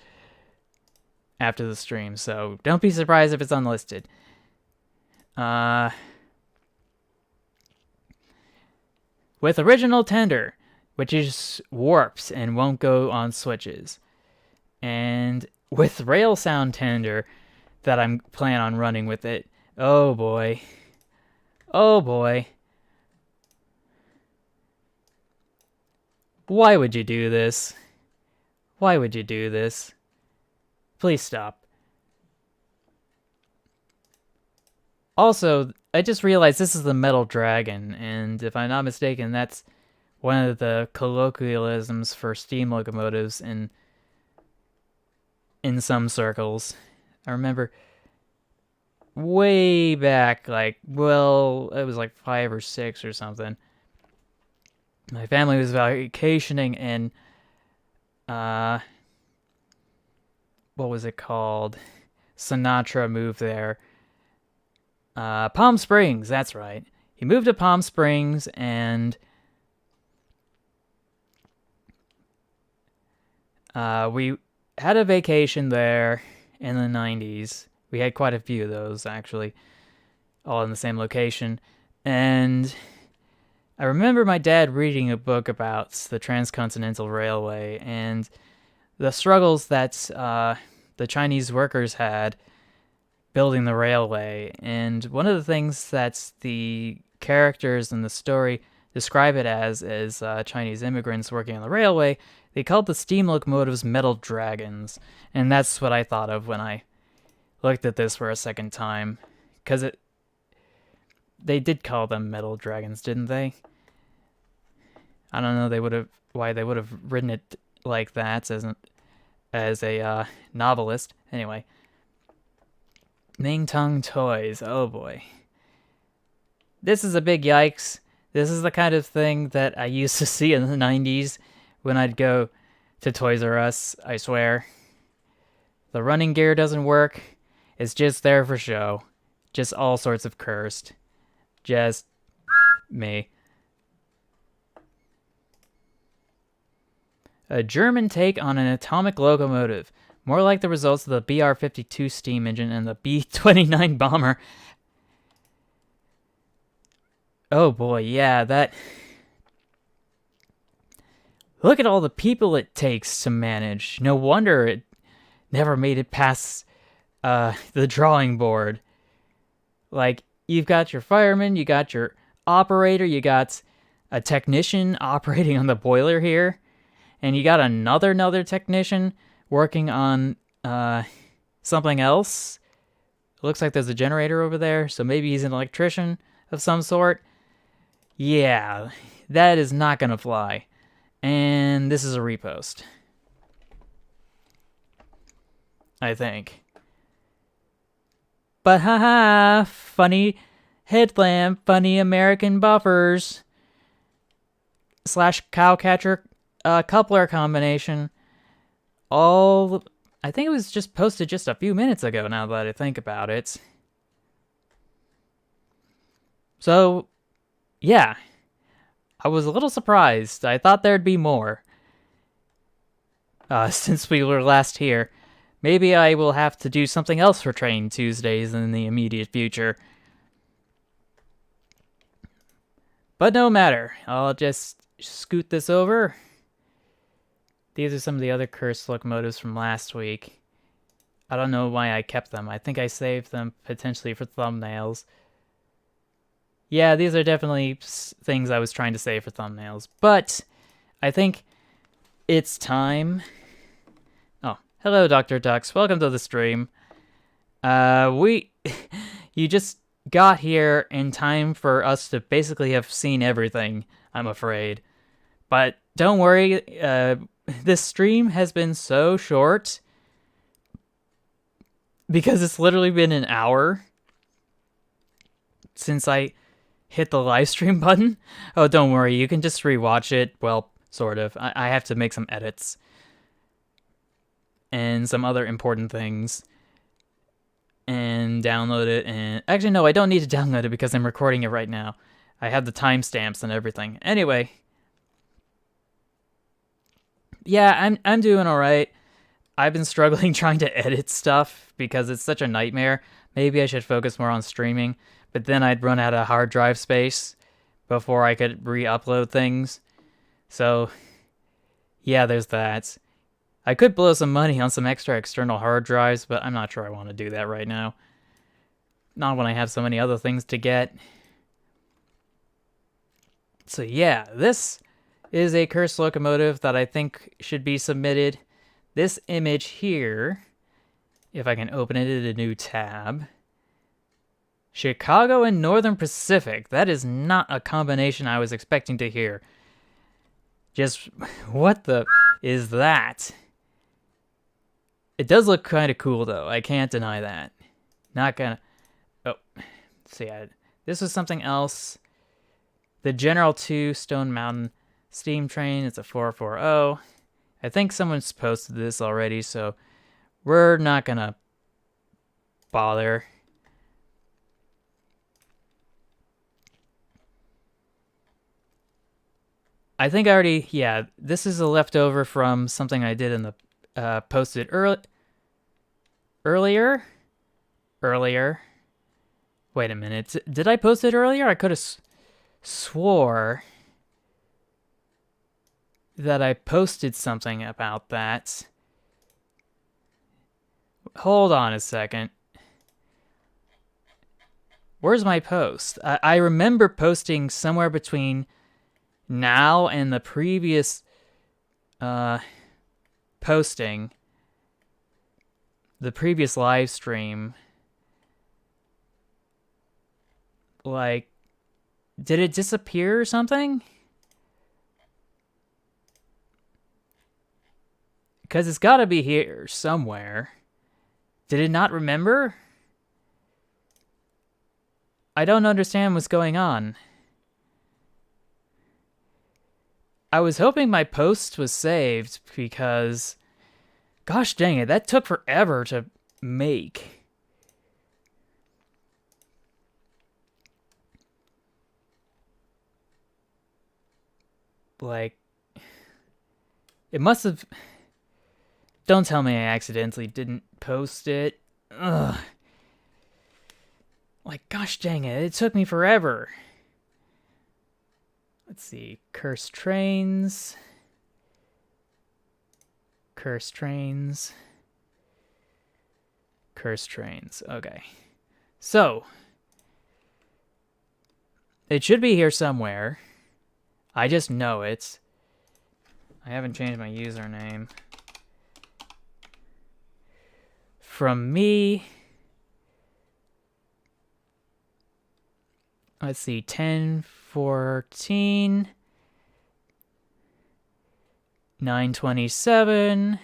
after the stream, so don't be surprised if it's unlisted. With original tender, which is warped and won't go on switches. And with rail sound tender that I'm planning on running with it. Oh boy. Oh boy. Why would you do this? Why would you do this? Please stop. Also, I just realized this is the Metal Dragon, and if I'm not mistaken, that's one of the colloquialisms for steam locomotives in some circles. I remember way back, like, well, it was like 5 or 6 or something. My family was vacationing in, what was it called? Sinatra moved there. Palm Springs, that's right. He moved to Palm Springs, and we had a vacation there in the 90s. We had quite a few of those, actually, all in the same location. And I remember my dad reading a book about the Transcontinental Railway and the struggles that the Chinese workers had building the railway. And one of the things that the characters in the story describe it as is Chinese immigrants working on the railway. They called the steam locomotives metal dragons. And that's what I thought of when I looked at this for a second time. Because they did call them metal dragons, didn't they? I don't know why they would have written it like that as a novelist. Anyway. Ming Tung Toys. Oh boy. This is a big yikes. This is the kind of thing that I used to see in the 90s when I'd go to Toys R Us, I swear. The running gear doesn't work. It's just there for show. Just all sorts of cursed. Just me. A German take on an atomic locomotive. More like the results of the BR-52 steam engine and the B-29 bomber. Oh boy, yeah, that... Look at all the people it takes to manage. No wonder it never made it past the drawing board. Like, you've got your fireman, you got your operator, you got a technician operating on the boiler here, and you got another technician working on something else. It looks like there's a generator over there, so maybe he's an electrician of some sort. Yeah, that is not gonna fly. And this is a repost, I think. But haha, funny headlamp, funny American buffers / cowcatcher coupler combination. I think it was just posted just a few minutes ago now that I think about it. So, yeah. I was a little surprised. I thought there'd be more. Since we were last here. Maybe I will have to do something else for Train Tuesdays in the immediate future. But no matter. I'll just scoot this over. These are some of the other cursed locomotives from last week. I don't know why I kept them. I think I saved them potentially for thumbnails. Yeah, these are definitely things I was trying to save for thumbnails. But I think it's time. Oh, hello, Dr. Ducks. Welcome to the stream. You just got here in time for us to basically have seen everything, I'm afraid. But don't worry, this stream has been so short because it's literally been an hour since I hit the live stream button. Oh, don't worry, you can just rewatch it. Well, sort of. I have to make some edits and some other important things and download it. And actually, no, I don't need to download it because I'm recording it right now. I have the timestamps and everything. Anyway, yeah, I'm doing all right. I've been struggling trying to edit stuff because it's such a nightmare. Maybe I should focus more on streaming, but then I'd run out of hard drive space before I could re-upload things. So, yeah, there's that. I could blow some money on some extra external hard drives, but I'm not sure I want to do that right now. Not when I have so many other things to get. So yeah, this is a cursed locomotive that I think should be submitted. This image here, if I can open it in a new tab. Chicago and Northern Pacific. That is not a combination I was expecting to hear. Just, what the is that? It does look kind of cool, though. I can't deny that. Not gonna... Oh, let's see. This was something else. The General 2 Stone Mountain Steam Train. It's a 440. I think someone's posted this already, so we're not gonna bother. I think I already... Yeah, this is a leftover from something I did in the... posted earlier. Wait a minute. Did I post it earlier? I could have swore that I posted something about that. Hold on a second. Where's my post? I remember posting somewhere between now and the previous posting, the previous live stream. Like, did it disappear or something? Because it's got to be here somewhere. Did it not remember? I don't understand what's going on. I was hoping my post was saved because, gosh dang it, that took forever to make. Like, it must have... Don't tell me I accidentally didn't post it. Ugh. Like, gosh dang it, it took me forever. Let's see, Cursed Trains. Cursed Trains. Cursed Trains, okay. So, it should be here somewhere. I just know it. I haven't changed my username. From me... Let's see, 10/14, 9/27.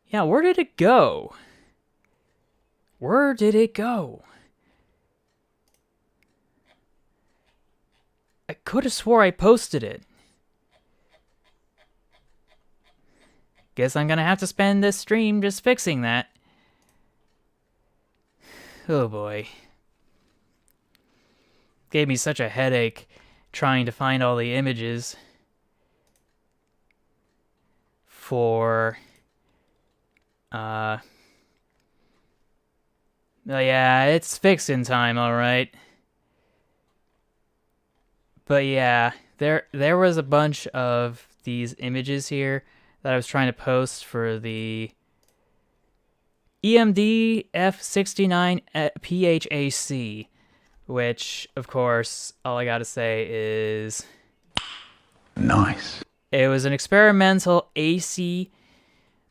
Yeah, where did it go? Where did it go? I could have swore I posted it. Guess I'm gonna have to spend this stream just fixing that. Oh boy. Gave me such a headache trying to find all the images for oh yeah, it's fixed in time, alright. But yeah, there was a bunch of these images here that I was trying to post for the EMD F69 PHAC, which, of course, all I gotta say is... Nice. It was an experimental AC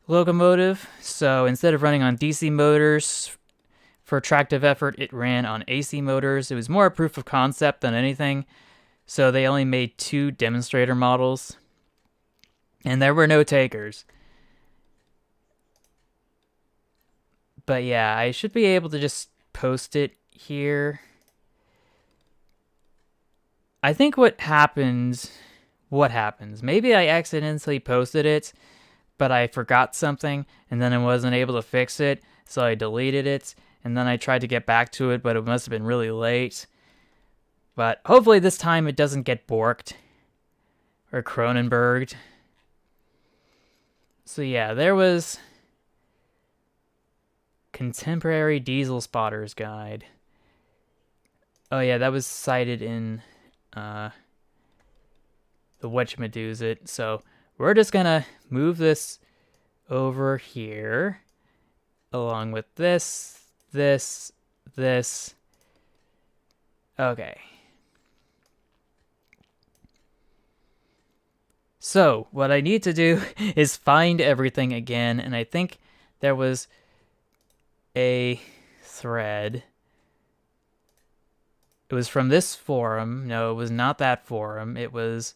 locomotive, so instead of running on DC motors for attractive effort, it ran on AC motors. It was more a proof of concept than anything. So they only made 2 demonstrator models. And there were no takers. But yeah, I should be able to just post it here. I think what happens, maybe I accidentally posted it, but I forgot something, and then I wasn't able to fix it, so I deleted it, and then I tried to get back to it, but it must have been really late. But hopefully this time it doesn't get borked or Cronenberged. So yeah, there was Contemporary Diesel Spotters Guide. Oh yeah, that was cited in the whatchamadoozit. So we're just gonna move this over here along with this. Okay. So what I need to do is find everything again, and I think there was a thread. It was from this forum. No, it was not that forum. It was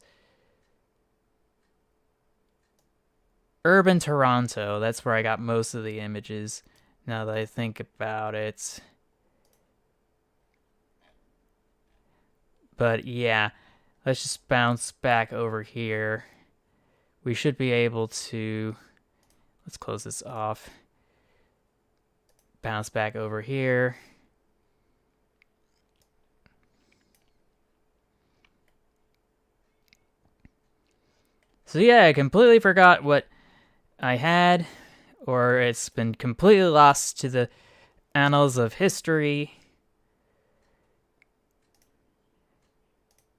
Urban Toronto. That's where I got most of the images, now that I think about it. But yeah, let's just bounce back over here. We should be able to... Let's close this off. Bounce back over here. So yeah, I completely forgot what I had, or it's been completely lost to the annals of history.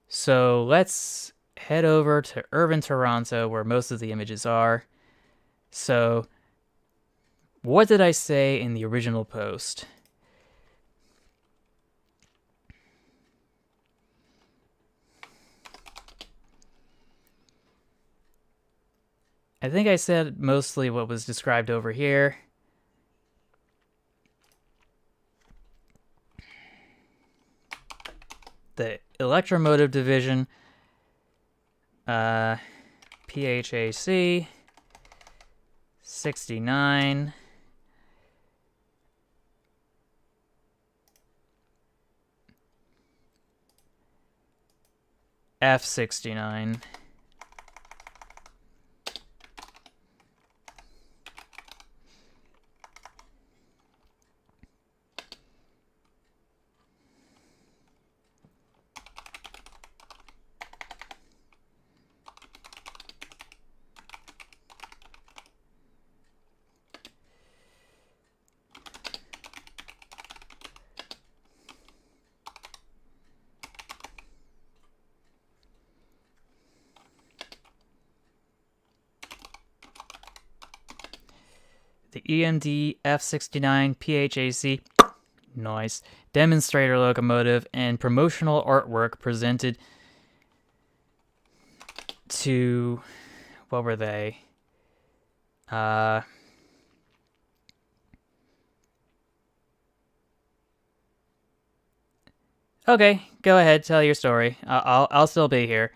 So let's head over to Urban Toronto, where most of the images are. So what did I say in the original post? I think I said mostly what was described over here. The electromotive division, PHAC 69, F69. The EMD F69 PHAC, nice, demonstrator locomotive and promotional artwork presented to, what were they? Okay, go ahead, tell your story. I'll still be here.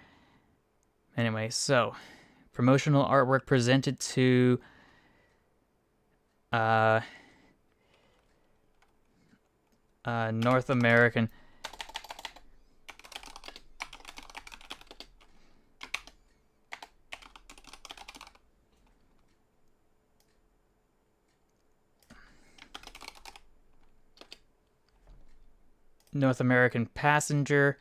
Anyway, so promotional artwork presented to North American. North American passenger.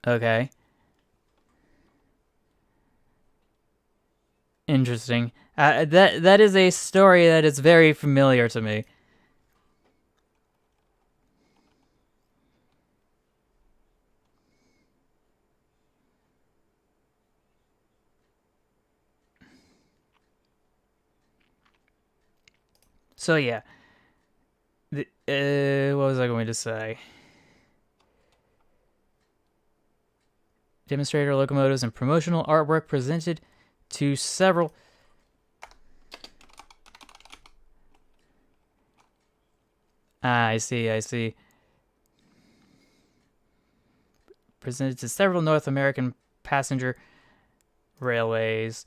Okay. Interesting. That is a story that is very familiar to me. So yeah. What was I going to say? demonstrator locomotives and promotional artwork presented to several. I see. Presented to several North American passenger railways.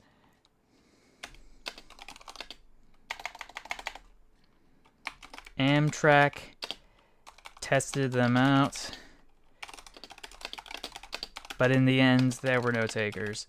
Amtrak tested them out, but in the end, there were no takers.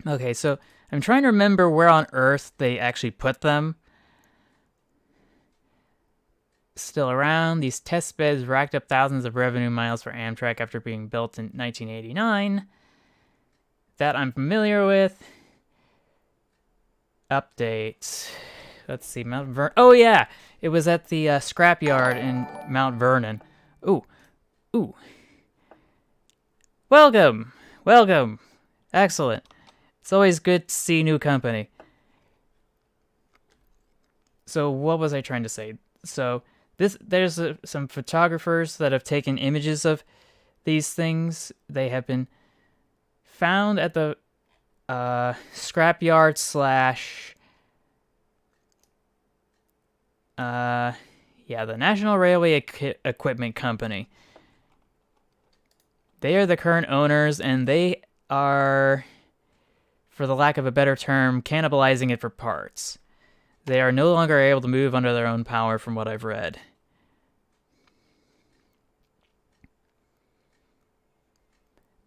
Okay, so I'm trying to remember where on Earth they actually put them. Still around, these test beds racked up thousands of revenue miles for Amtrak after being built in 1989. That I'm familiar with. Updates. Let's see, Mount Vernon. Oh yeah, it was at the scrapyard in Mount Vernon. Ooh. Welcome. Excellent. It's always good to see new company. So what was I trying to say? So there's some photographers that have taken images of these things. They have been found at the scrapyard slash the National Railway Equipment Company. They are the current owners, and they are, for the lack of a better term, cannibalizing it for parts. They are no longer able to move under their own power, from what I've read.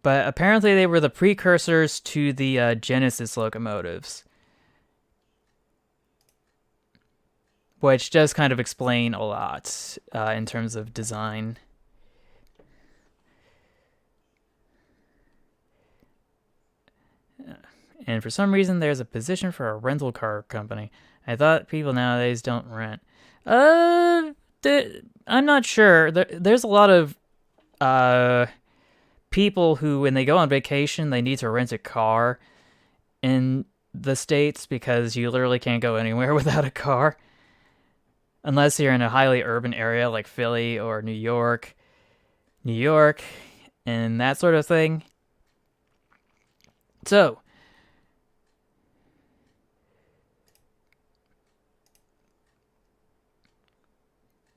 But apparently they were the precursors to the Genesis locomotives, which does kind of explain a lot in terms of design. And for some reason, there's a position for a rental car company. I thought people nowadays don't rent. I'm not sure. There's a lot of people who, when they go on vacation, they need to rent a car in the States because you literally can't go anywhere without a car. Unless you're in a highly urban area like Philly or New York, and that sort of thing. So,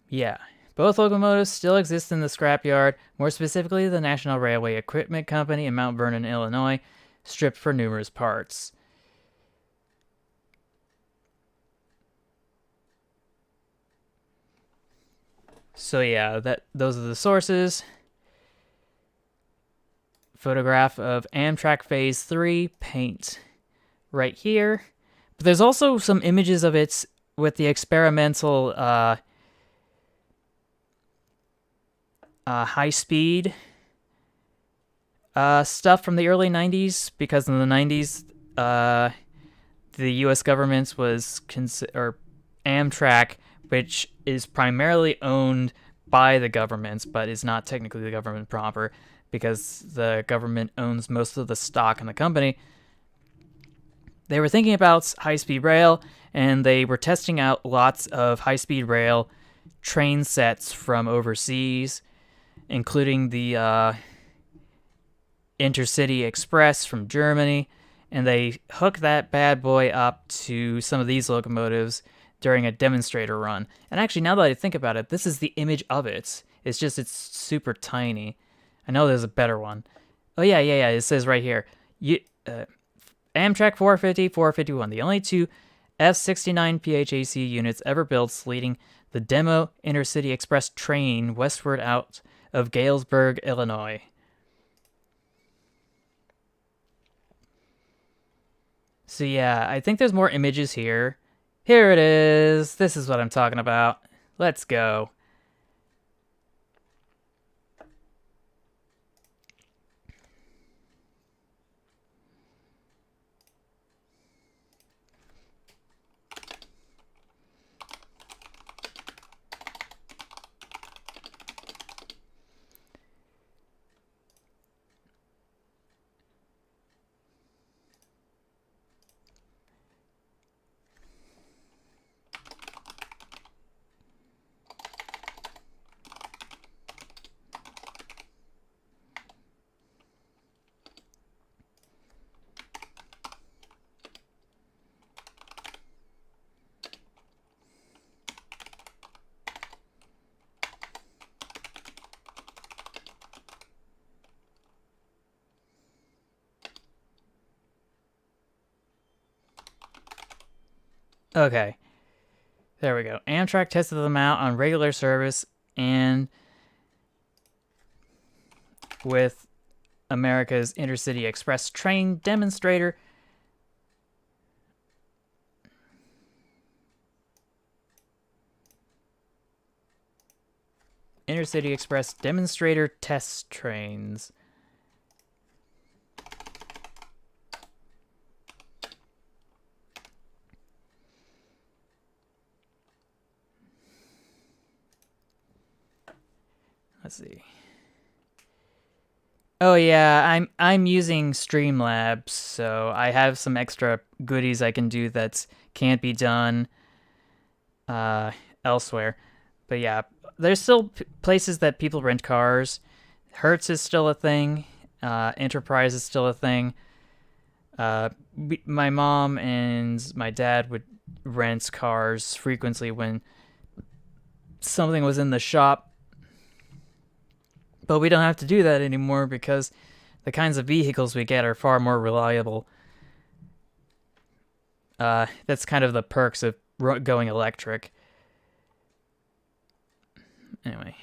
yeah, both locomotives still exist in the scrapyard, more specifically the National Railway Equipment Company in Mount Vernon, Illinois, stripped for numerous parts. So yeah, those are the sources. Photograph of Amtrak Phase 3 paint right here. But there's also some images of it with the experimental high-speed stuff from the early 90s, because in the 90s, the U.S. government was Amtrak, which is primarily owned by the government, but is not technically the government proper, because the government owns most of the stock in the company. They were thinking about high-speed rail, and they were testing out lots of high-speed rail train sets from overseas, including the Intercity Express from Germany, and they hooked that bad boy up to some of these locomotives during a demonstrator run. And actually, now that I think about it, this is the image of it. It's just, it's super tiny. I know there's a better one. Oh, yeah, it says right here. Amtrak 450, 451, the only two F69 PHAC units ever built, leading the demo Intercity Express train westward out of Galesburg, Illinois. So yeah, I think there's more images here. Here it is. This is what I'm talking about. Let's go. Okay, there we go. Amtrak tested them out on regular service and with America's Intercity Express train demonstrator. Intercity Express demonstrator test trains. Let's see. Oh yeah, I'm using Streamlabs, so I have some extra goodies I can do that can't be done uh, elsewhere. But yeah, there's still places that people rent cars. Hertz is still a thing. Enterprise is still a thing. My mom and my dad would rent cars frequently when something was in the shop. But we don't have to do that anymore because the kinds of vehicles we get are far more reliable. That's kind of the perks of going electric. Anyway.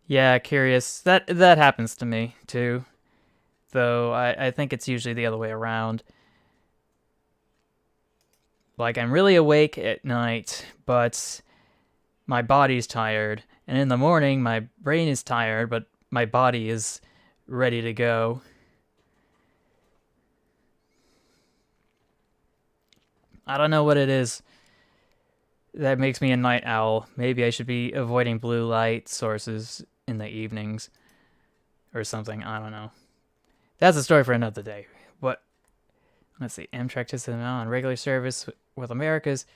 Yeah, curious. That happens to me too. Though I think it's usually the other way around. Like I'm really awake at night, but my body's tired. And in the morning my brain is tired, but my body is ready to go. I don't know what it is that makes me a night owl. Maybe I should be avoiding blue light sources in the evenings or something. I don't know. That's a story for another day. What? Let's see. Amtrak tested them out on regular service with America's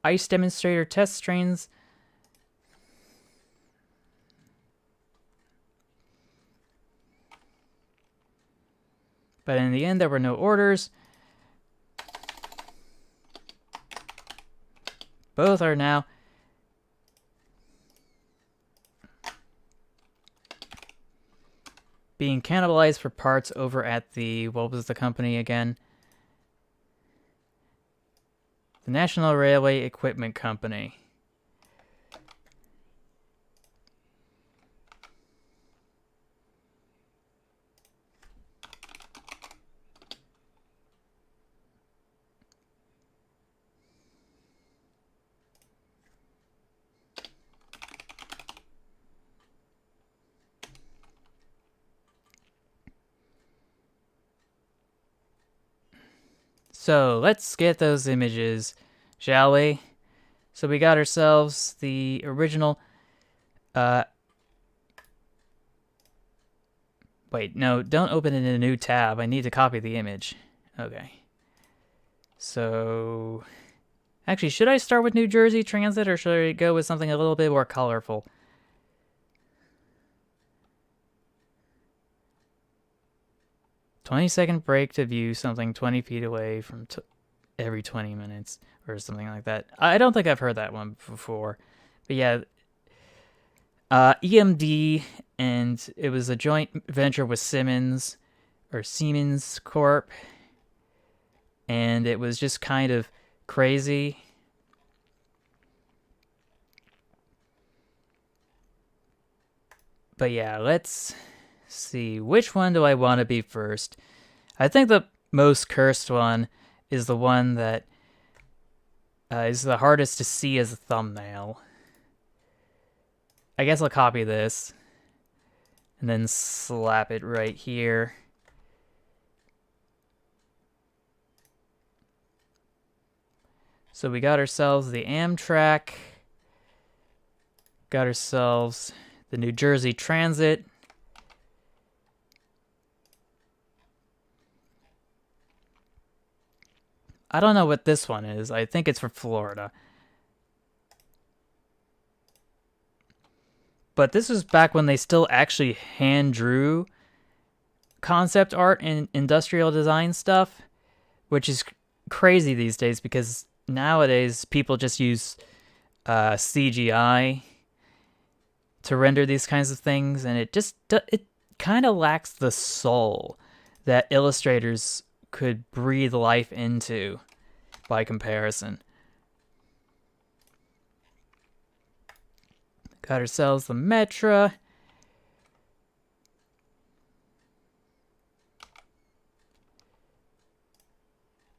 ice demonstrator test trains. But in the end, there were no orders. Both are now being cannibalized for parts over at the, what was the company again? The National Railway Equipment Company. So let's get those images, shall we? So we got ourselves the original. Wait, no, don't open it in a new tab. I need to copy the image. Okay. So, actually, should I start with New Jersey Transit or should I go with something a little bit more colorful? "20-second break to view something 20 feet away from every 20 minutes," or something like that. I don't think I've heard that one before. But yeah, EMD, and it was a joint venture with Siemens Corp. And it was just kind of crazy. But yeah, let's see. Which one do I want to be first? I think the most cursed one is the one that is the hardest to see as a thumbnail. I guess I'll copy this and then slap it right here. So we got ourselves the Amtrak, got ourselves the New Jersey Transit. I don't know what this one is. I think it's for Florida. But this was back when they still actually hand drew concept art and industrial design stuff, which is crazy these days because nowadays people just use CGI to render these kinds of things, and it kind of lacks the soul that illustrators could breathe life into by comparison. Got ourselves the Metra.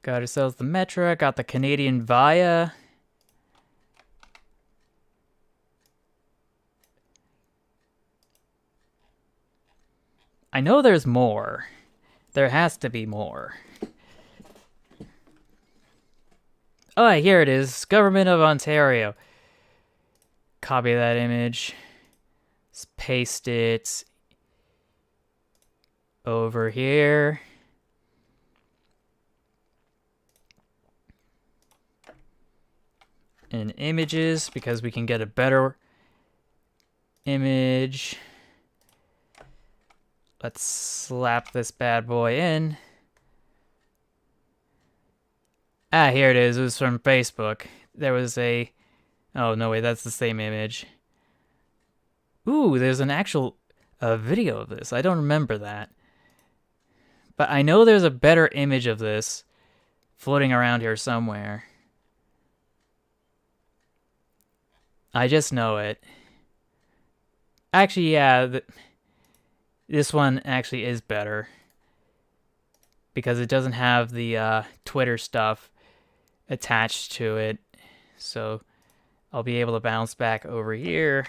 Got ourselves the Metra. Got the Canadian Via. I know there's more. There has to be more. Oh, here it is. Government of Ontario. Copy that image. Let's paste it over here. In images, because we can get a better image. Let's slap this bad boy in. Ah, here it is. It was from Facebook. There was a... Oh, no, wait, that's the same image. Ooh, there's an actual video of this. I don't remember that. But I know there's a better image of this floating around here somewhere. I just know it. Actually, yeah, this one actually is better. Because it doesn't have the Twitter stuff attached to it. So I'll be able to bounce back over here.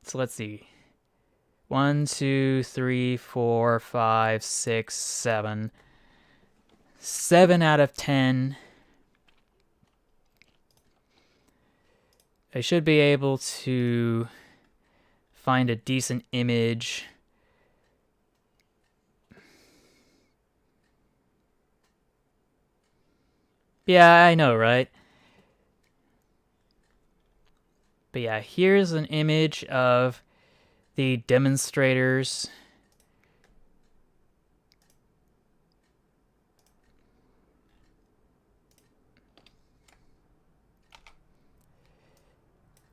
So let's see. 1, 2, 3, 4, 5, 6, 7. 7 out of 10. I should be able to find a decent image. Yeah, I know, right? But yeah, here's an image of the demonstrators.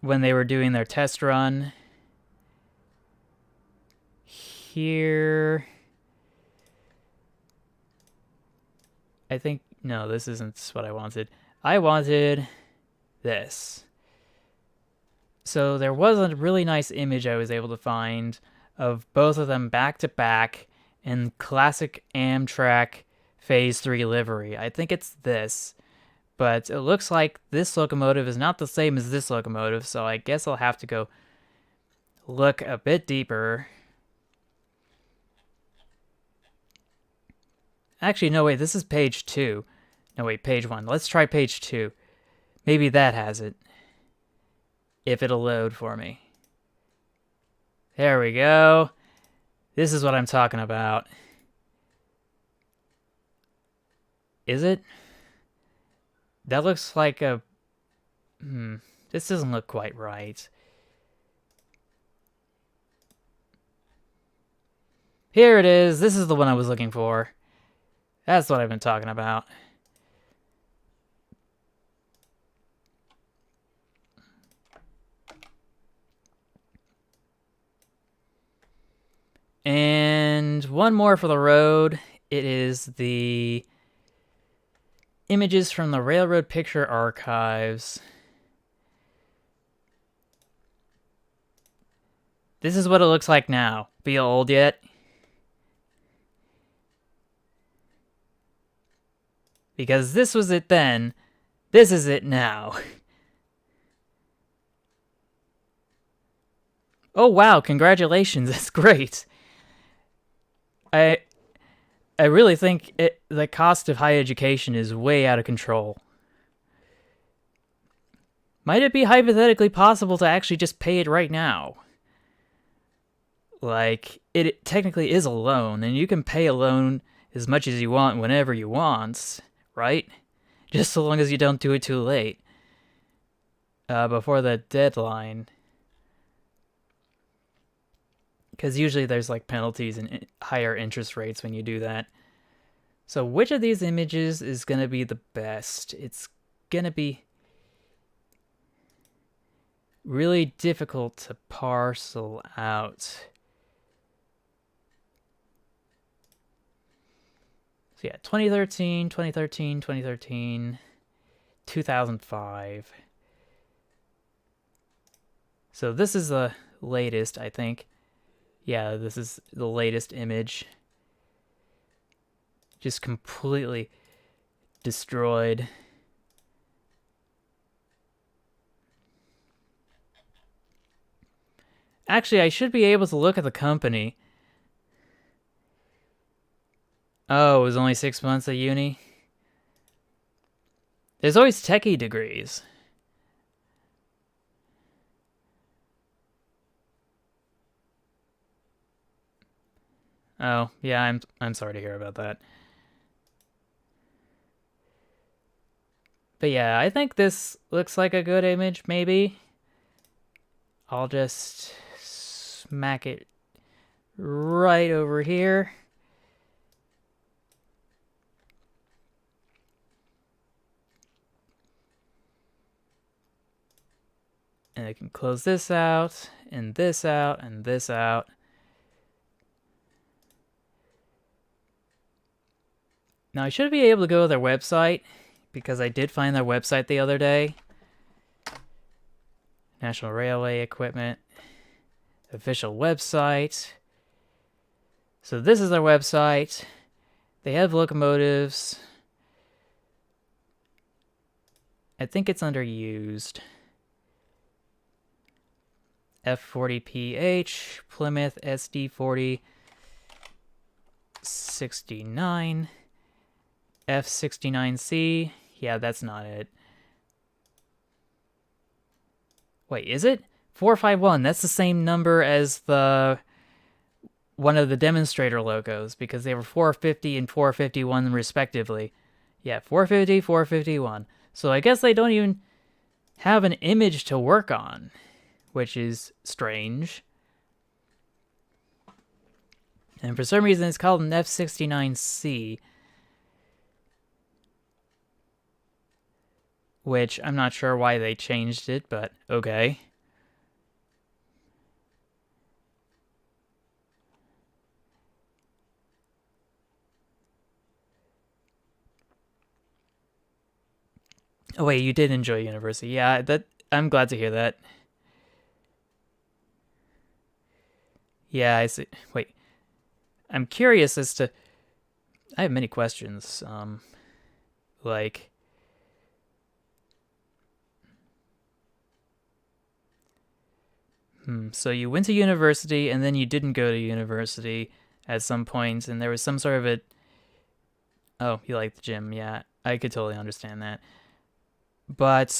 When they were doing their test run. Here. I think, no, this isn't what I wanted. I wanted this. So there was a really nice image I was able to find of both of them back to back in classic Amtrak Phase 3 livery. I think it's this. But it looks like this locomotive is not the same as this locomotive, so I guess I'll have to go look a bit deeper. Actually, no, wait, this is page 2. No, wait, page 1. Let's try page 2. Maybe that has it. If it'll load for me. There we go. This is what I'm talking about. Is it? That looks like a... This doesn't look quite right. Here it is. This is the one I was looking for. That's what I've been talking about. And one more for the road. It is the images from the Railroad Picture Archives. This is what it looks like now. Feel old yet? Because this was it then. This is it now. Oh wow, congratulations. That's great. I really think the cost of higher education is way out of control. Might it be hypothetically possible to actually just pay it right now? Like, it technically is a loan, and you can pay a loan as much as you want whenever you want, right? Just so long as you don't do it too late. Before the deadline. Because usually there's like penalties and higher interest rates when you do that. So which of these images is going to be the best? It's going to be... really difficult to parcel out. So yeah, 2013, 2013, 2013, 2005. So this is the latest, I think. Yeah, this is the latest image. Just completely destroyed. Actually, I should be able to look at the company. Oh, it was only 6 months at uni? There's always techie degrees. Oh, yeah, I'm sorry to hear about that. But yeah, I think this looks like a good image, maybe. I'll just smack it right over here. And I can close this out, and this out, and this out. Now I should be able to go to their website, because I did find their website the other day. National Railway Equipment. Official website. So this is their website. They have locomotives. I think it's under used. F40PH, Plymouth SD40 69, F69C. Yeah, that's not it. Wait, is it? 451. That's the same number as the one of the demonstrator logos because they were 450 and 451 respectively. Yeah, 450, 451. So I guess they don't even have an image to work on, which is strange. And for some reason, it's called an F69C, which I'm not sure why they changed it, but okay. Oh wait, you did enjoy university. Yeah, that I'm glad to hear that. Yeah, I see. Wait, I'm curious as to. I have many questions. Like, so you went to university and then you didn't go to university at some point, and there was some sort of a. Oh, you like the gym? Yeah, I could totally understand that. But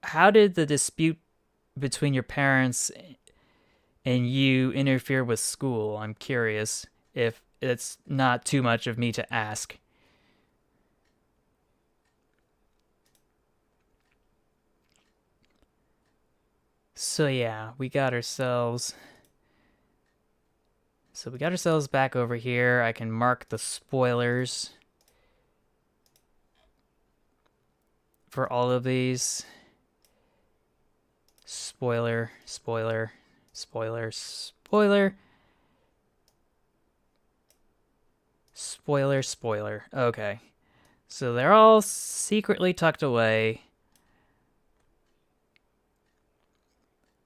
how did the dispute between your parents and you interfere with school? I'm curious if it's not too much of me to ask. So yeah, we got ourselves. So we got ourselves back over here. I can mark the spoilers for all of these. Spoiler, spoiler, spoiler, spoiler, spoiler, spoiler. Okay. So they're all secretly tucked away.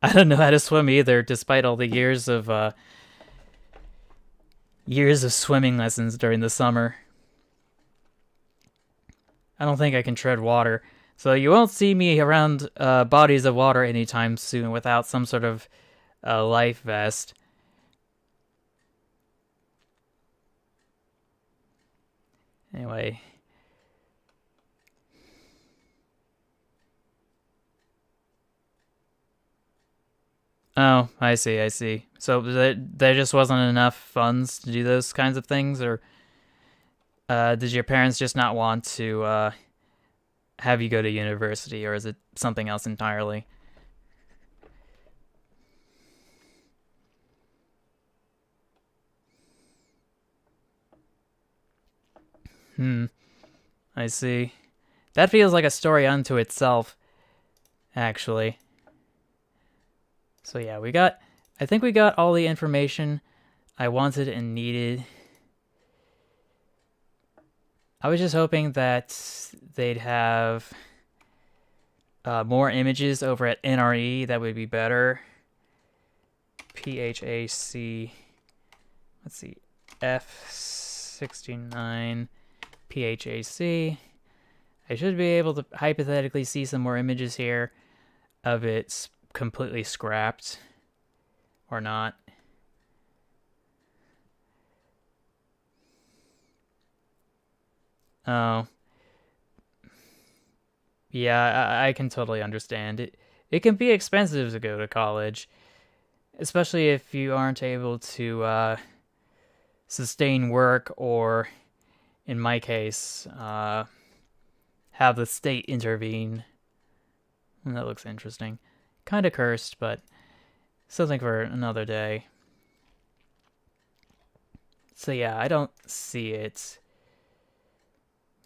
I don't know how to swim either, despite all the years of swimming lessons during the summer. I don't think I can tread water. So you won't see me around bodies of water anytime soon without some sort of life vest. Anyway. Oh, I see, I see. So there just wasn't enough funds to do those kinds of things, or did your parents just not want to have you go to university, or is it something else entirely? I see. That feels like a story unto itself, actually. So yeah, I think we got all the information I wanted and needed. I was just hoping that they'd have more images over at NRE. That would be better. PHAC. Let's see. F69 PHAC. I should be able to hypothetically see some more images here of it's completely scrapped or not. Oh. Yeah, I can totally understand it. It can be expensive to go to college, especially if you aren't able to sustain work or, in my case, have the state intervene. And that looks interesting. Kind of cursed, but something for another day. So yeah, I don't see it.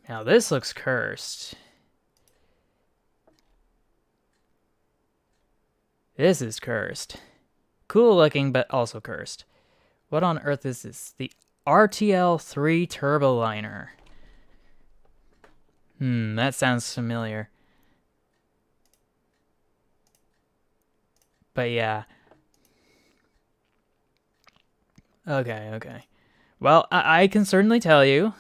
Now this looks cursed. This is cursed. Cool looking, but also cursed. What on earth is this? The RTL-3 Turboliner. That sounds familiar. But yeah. Okay. Well, I can certainly tell you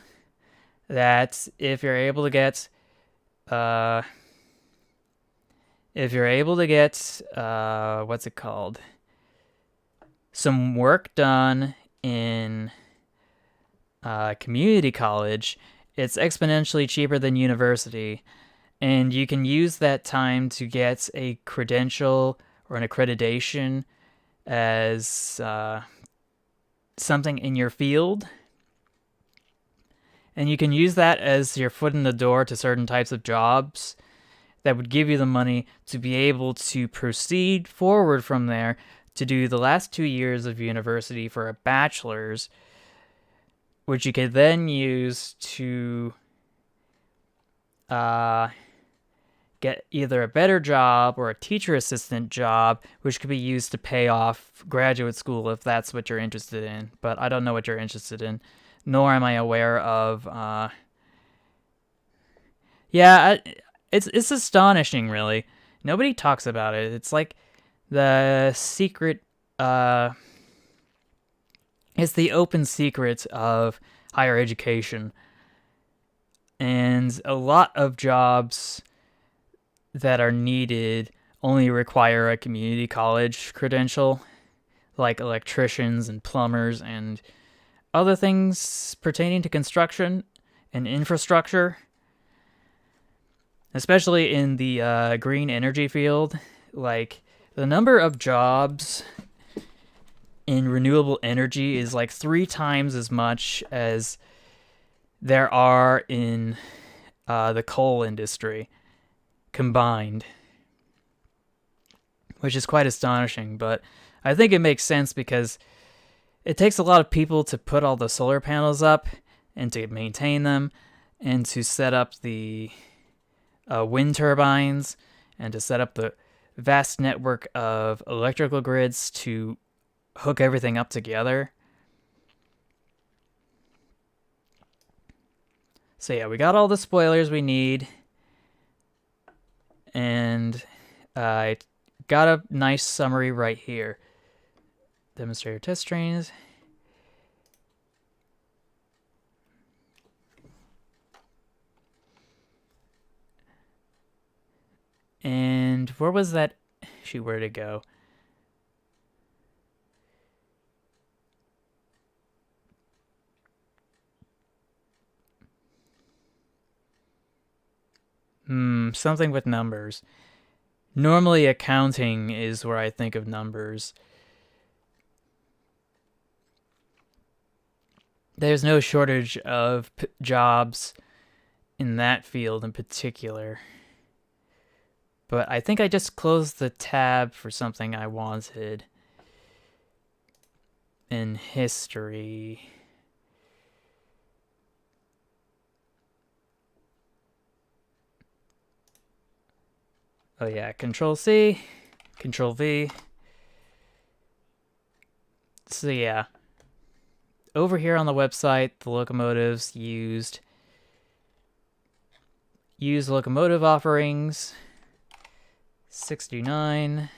that if you're able to get what's it called? Some work done in community college, it's exponentially cheaper than university, and you can use that time to get a credential or an accreditation as something in your field. And you can use that as your foot in the door to certain types of jobs that would give you the money to be able to proceed forward from there to do the last 2 years of university for a bachelor's, which you could then use to get either a better job or a teacher assistant job, which could be used to pay off graduate school if that's what you're interested in. But I don't know what you're interested in, nor am I aware of. It's astonishing, really. Nobody talks about it. It's like the secret. It's the open secret of higher education, and a lot of jobs that are needed only require a community college credential, like electricians and plumbers and other things pertaining to construction and infrastructure, especially in the green energy field. Like, the number of jobs in renewable energy is like 3 times as much as there are in the coal industry combined, which is quite astonishing. But I think it makes sense because it takes a lot of people to put all the solar panels up and to maintain them and to set up the wind turbines and to set up the vast network of electrical grids to hook everything up together. So yeah, we got all the spoilers we need, and I got a nice summary right here. Demonstrator test trains. And where was that? Shoot, where'd it go? Something with numbers. Normally accounting is where I think of numbers. There's no shortage of jobs in that field in particular. But I think I just closed the tab for something I wanted in history. Oh yeah, Control C, Control V. So yeah, over here on the website, the locomotives used locomotive offerings 69,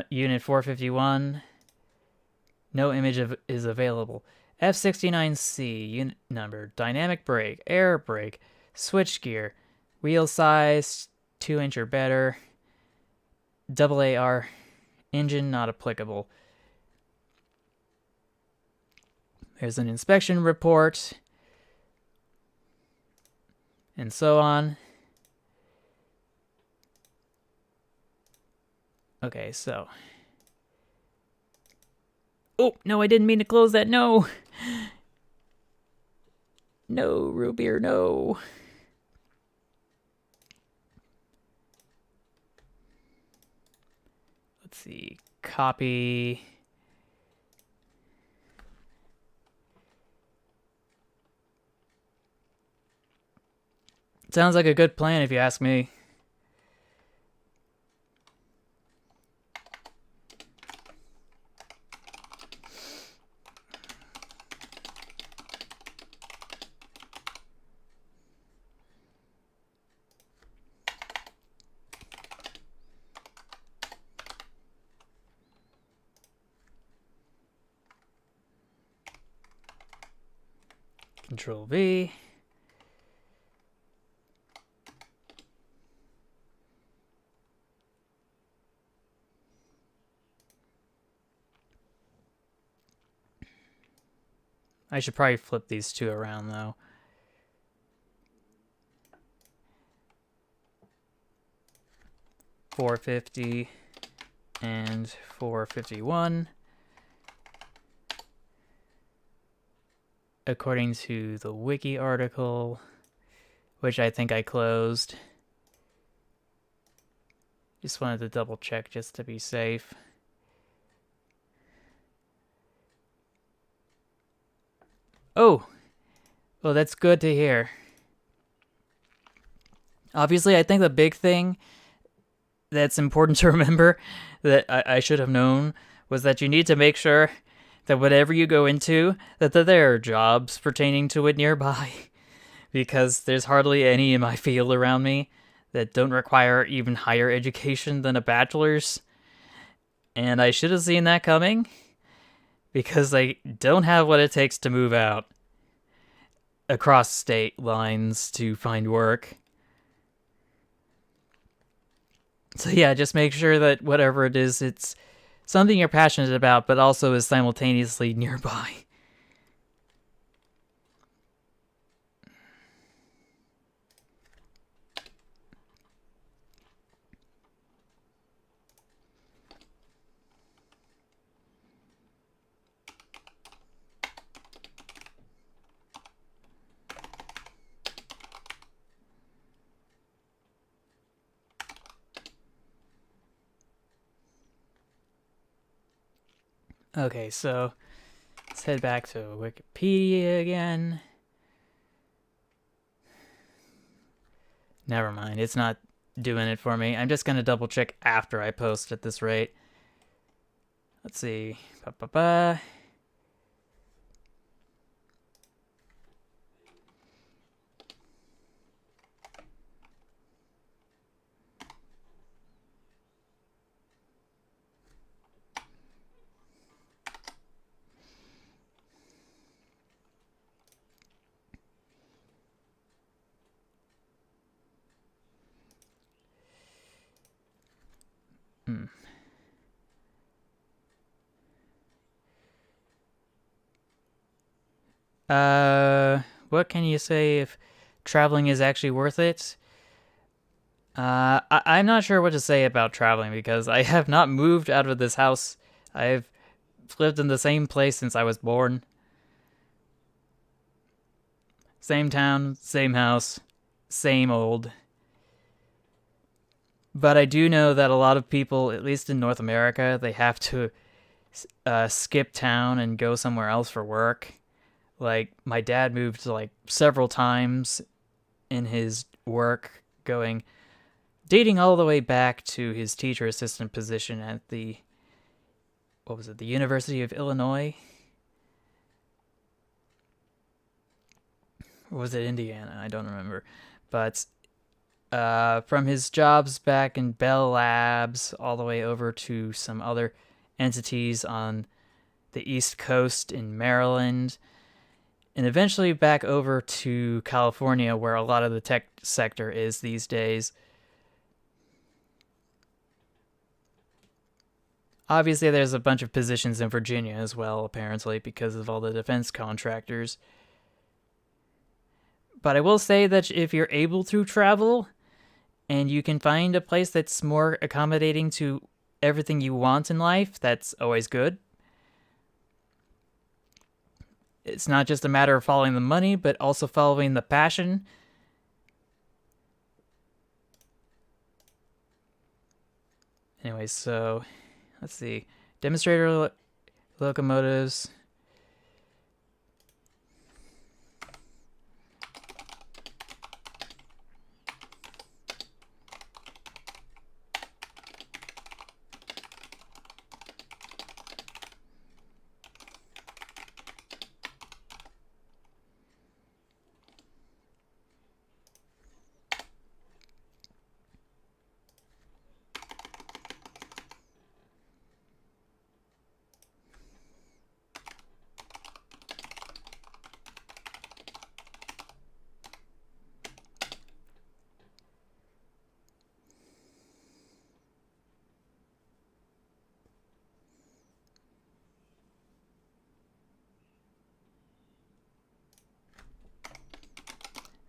unit 451. No image is available. F69C unit number, dynamic brake, air brake, switchgear, wheel size 2-inch or better, AAR, engine not applicable. There's an inspection report, and so on. Okay, so. Oh, no, I didn't mean to close that. No. No, root beer, no. Let's see. Copy. Sounds like a good plan if you ask me. Control V. I should probably flip these two around though. .450 and 451. According to the wiki article, which I think I closed. Just wanted to double check just to be safe. Oh, well, that's good to hear. Obviously, I think the big thing that's important to remember that I should have known was that you need to make sure that whatever you go into, that there are jobs pertaining to it nearby. Because there's hardly any in my field around me that don't require even higher education than a bachelor's. And I should have seen that coming, because I don't have what it takes to move out across state lines to find work. So yeah, just make sure that whatever it is, it's something you're passionate about, but also is simultaneously nearby. Okay, so let's head back to Wikipedia again. Never mind, it's not doing it for me. I'm just going to double check after I post at this rate. Let's see. Ba-ba-ba. What can you say if traveling is actually worth it? I'm not sure what to say about traveling because I have not moved out of this house. I've lived in the same place since I was born. Same town, same house, same old. But I do know that a lot of people, at least in North America, they have to skip town and go somewhere else for work. Like, my dad moved like several times in his work, going dating all the way back to his teacher assistant position at the University of Illinois? Or was it Indiana? I don't remember. But from his jobs back in Bell Labs all the way over to some other entities on the East Coast in Maryland, and eventually back over to California, where a lot of the tech sector is these days. Obviously, there's a bunch of positions in Virginia as well, apparently, because of all the defense contractors. But I will say that if you're able to travel and you can find a place that's more accommodating to everything you want in life, that's always good. It's not just a matter of following the money, but also following the passion. Anyway, so let's see. Demonstrator locomotives.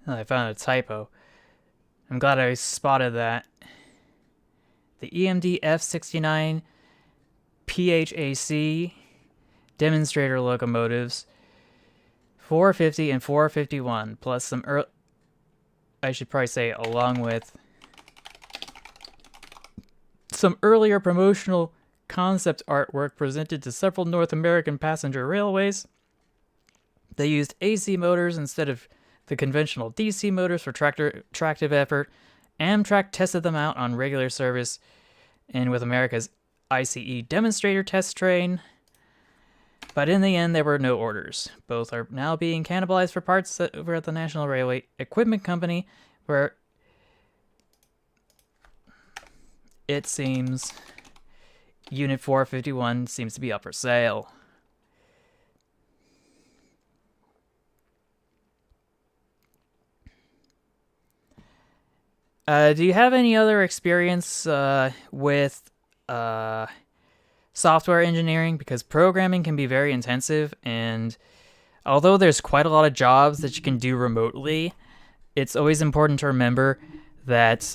Oh, I found a typo. I'm glad I spotted that. The EMD F69 PHAC demonstrator locomotives, 450 and 451, plus some I should probably say along with some earlier promotional concept artwork presented to several North American passenger railways. They used AC motors instead of the conventional DC motors for tractive effort. Amtrak tested them out on regular service and with America's ICE demonstrator test train. But in the end, there were no orders. Both are now being cannibalized for parts over at the National Railway Equipment Company, where it seems Unit 451 seems to be up for sale. Do you have any other experience with software engineering? Because programming can be very intensive, and although there's quite a lot of jobs that you can do remotely, it's always important to remember that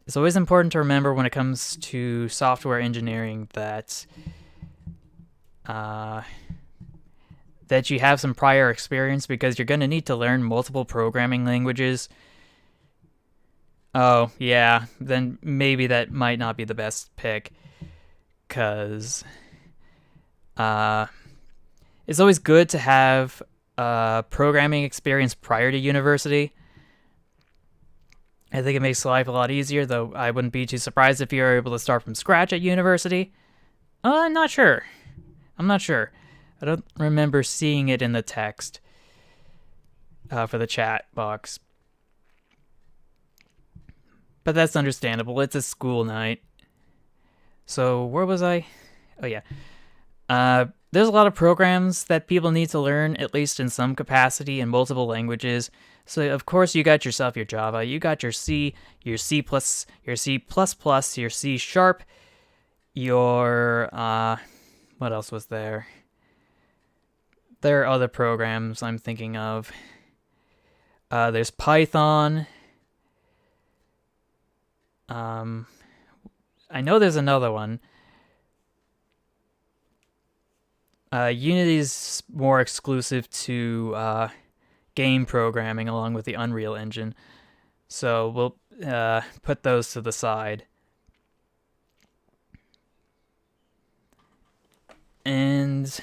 when it comes to software engineering that that you have some prior experience, because you're going to need to learn multiple programming languages. Oh, yeah, then maybe that might not be the best pick, because it's always good to have programming experience prior to university. I think it makes life a lot easier, though I wouldn't be too surprised if you were able to start from scratch at university. I'm not sure. I don't remember seeing it in the text for the chat box. But that's understandable. It's a school night. So where was I? Oh, yeah. There's a lot of programs that people need to learn, at least in some capacity, in multiple languages. So, of course, you got yourself your Java, you got your C, your C++, your C++, your C Sharp, your, what else was there? There are other programs I'm thinking of. There's Python. I know there's another one. Unity is more exclusive to game programming along with the Unreal Engine. So we'll put those to the side. And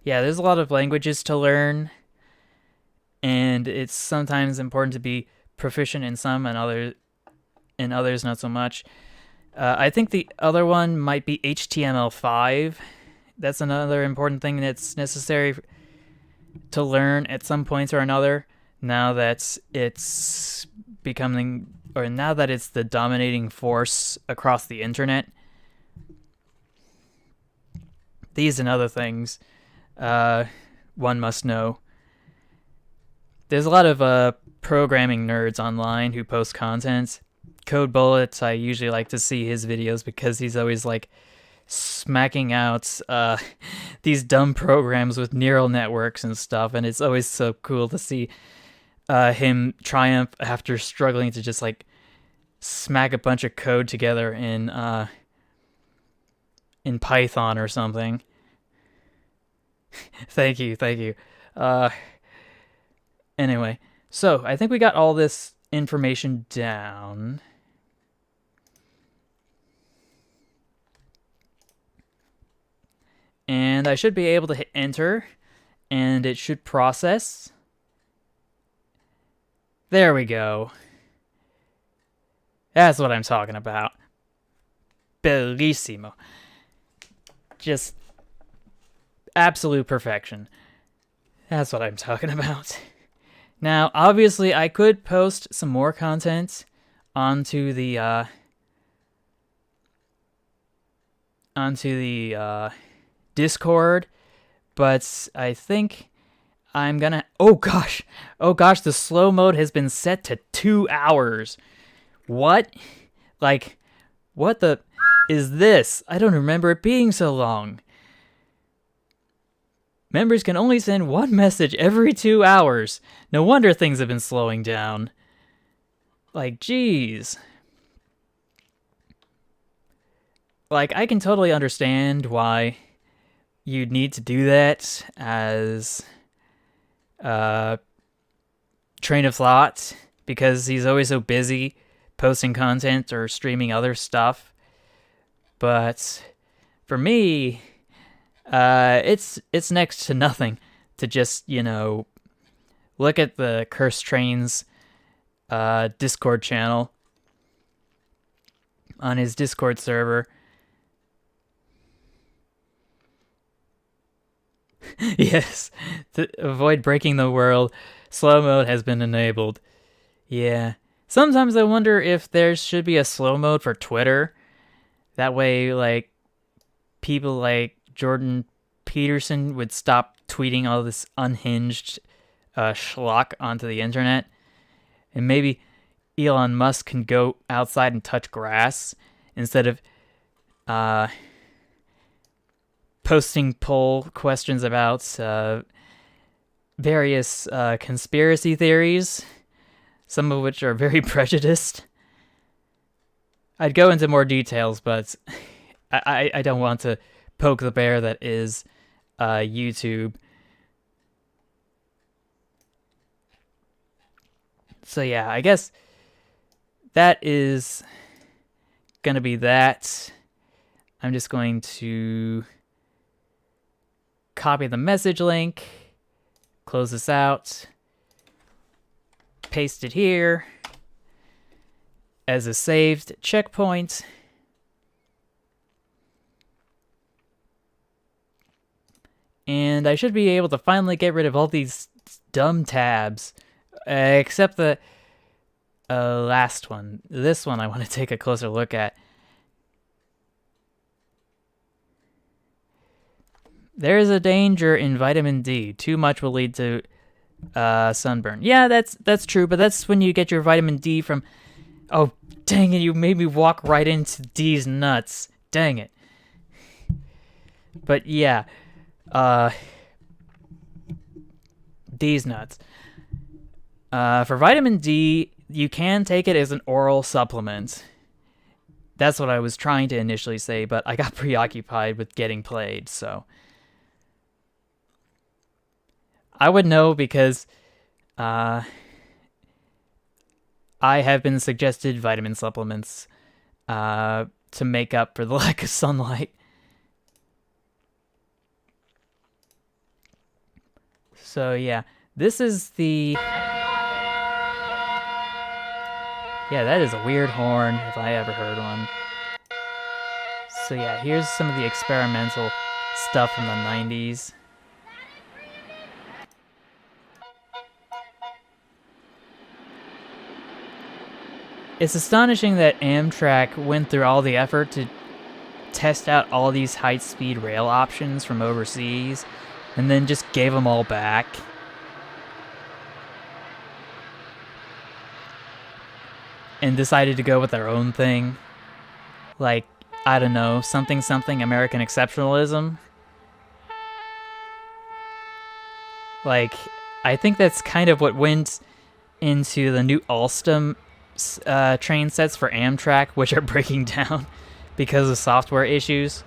yeah, there's a lot of languages to learn, and it's sometimes important to be proficient in some and others not so much. I think the other one might be HTML5. That's another important thing that's necessary to learn at some point or another. Now that it's now that it's the dominating force across the internet. These and other things one must know. There's a lot of programming nerds online who post content. Code Bullets, I usually like to see his videos because he's always like smacking out these dumb programs with neural networks and stuff, and it's always so cool to see him triumph after struggling to just like smack a bunch of code together in Python or something. Thank you. Anyway, so I think we got all this information down. And I should be able to hit enter, and it should process. There we go. That's what I'm talking about. Bellissimo. Just absolute perfection. That's what I'm talking about. Now, obviously, I could post some more content onto the Discord, but I think I'm gonna... Oh gosh, the slow mode has been set to 2 hours. What? Like, what the is this? I don't remember it being so long. Members can only send one message every 2 hours. No wonder things have been slowing down. Like, geez. Like, I can totally understand why you'd need to do that as train of thought, because he's always so busy posting content or streaming other stuff. But for me, it's next to nothing to just, look at the Cursed Trains Discord channel on his Discord server. Yes, to avoid breaking the world, slow mode has been enabled. Yeah. Sometimes I wonder if there should be a slow mode for Twitter. That way, like, people like Jordan Peterson would stop tweeting all this unhinged schlock onto the internet. And maybe Elon Musk can go outside and touch grass instead of posting poll questions about various conspiracy theories, some of which are very prejudiced. I'd go into more details, but I don't want to poke the bear that is YouTube. So yeah, I guess that is going to be that. I'm just going to copy the message link, close this out, paste it here as a saved checkpoint. And I should be able to finally get rid of all these dumb tabs, except the last one. This one I want to take a closer look at. There is a danger in vitamin D. Too much will lead to sunburn. Yeah, that's true, but that's when you get your vitamin D from... Oh, dang it, you made me walk right into D's nuts. Dang it. But yeah, D's nuts. For vitamin D, you can take it as an oral supplement. That's what I was trying to initially say, but I got preoccupied with getting played, so... I would know because I have been suggested vitamin supplements to make up for the lack of sunlight. So yeah, this is the Yeah, that is a weird horn if I ever heard one. So yeah, here's some of the experimental stuff from the 90s. It's astonishing that Amtrak went through all the effort to test out all these high-speed rail options from overseas and then just gave them all back. And decided to go with their own thing. Like, I don't know, something American exceptionalism. Like, I think that's kind of what went into the new Alstom train sets for Amtrak, which are breaking down because of software issues.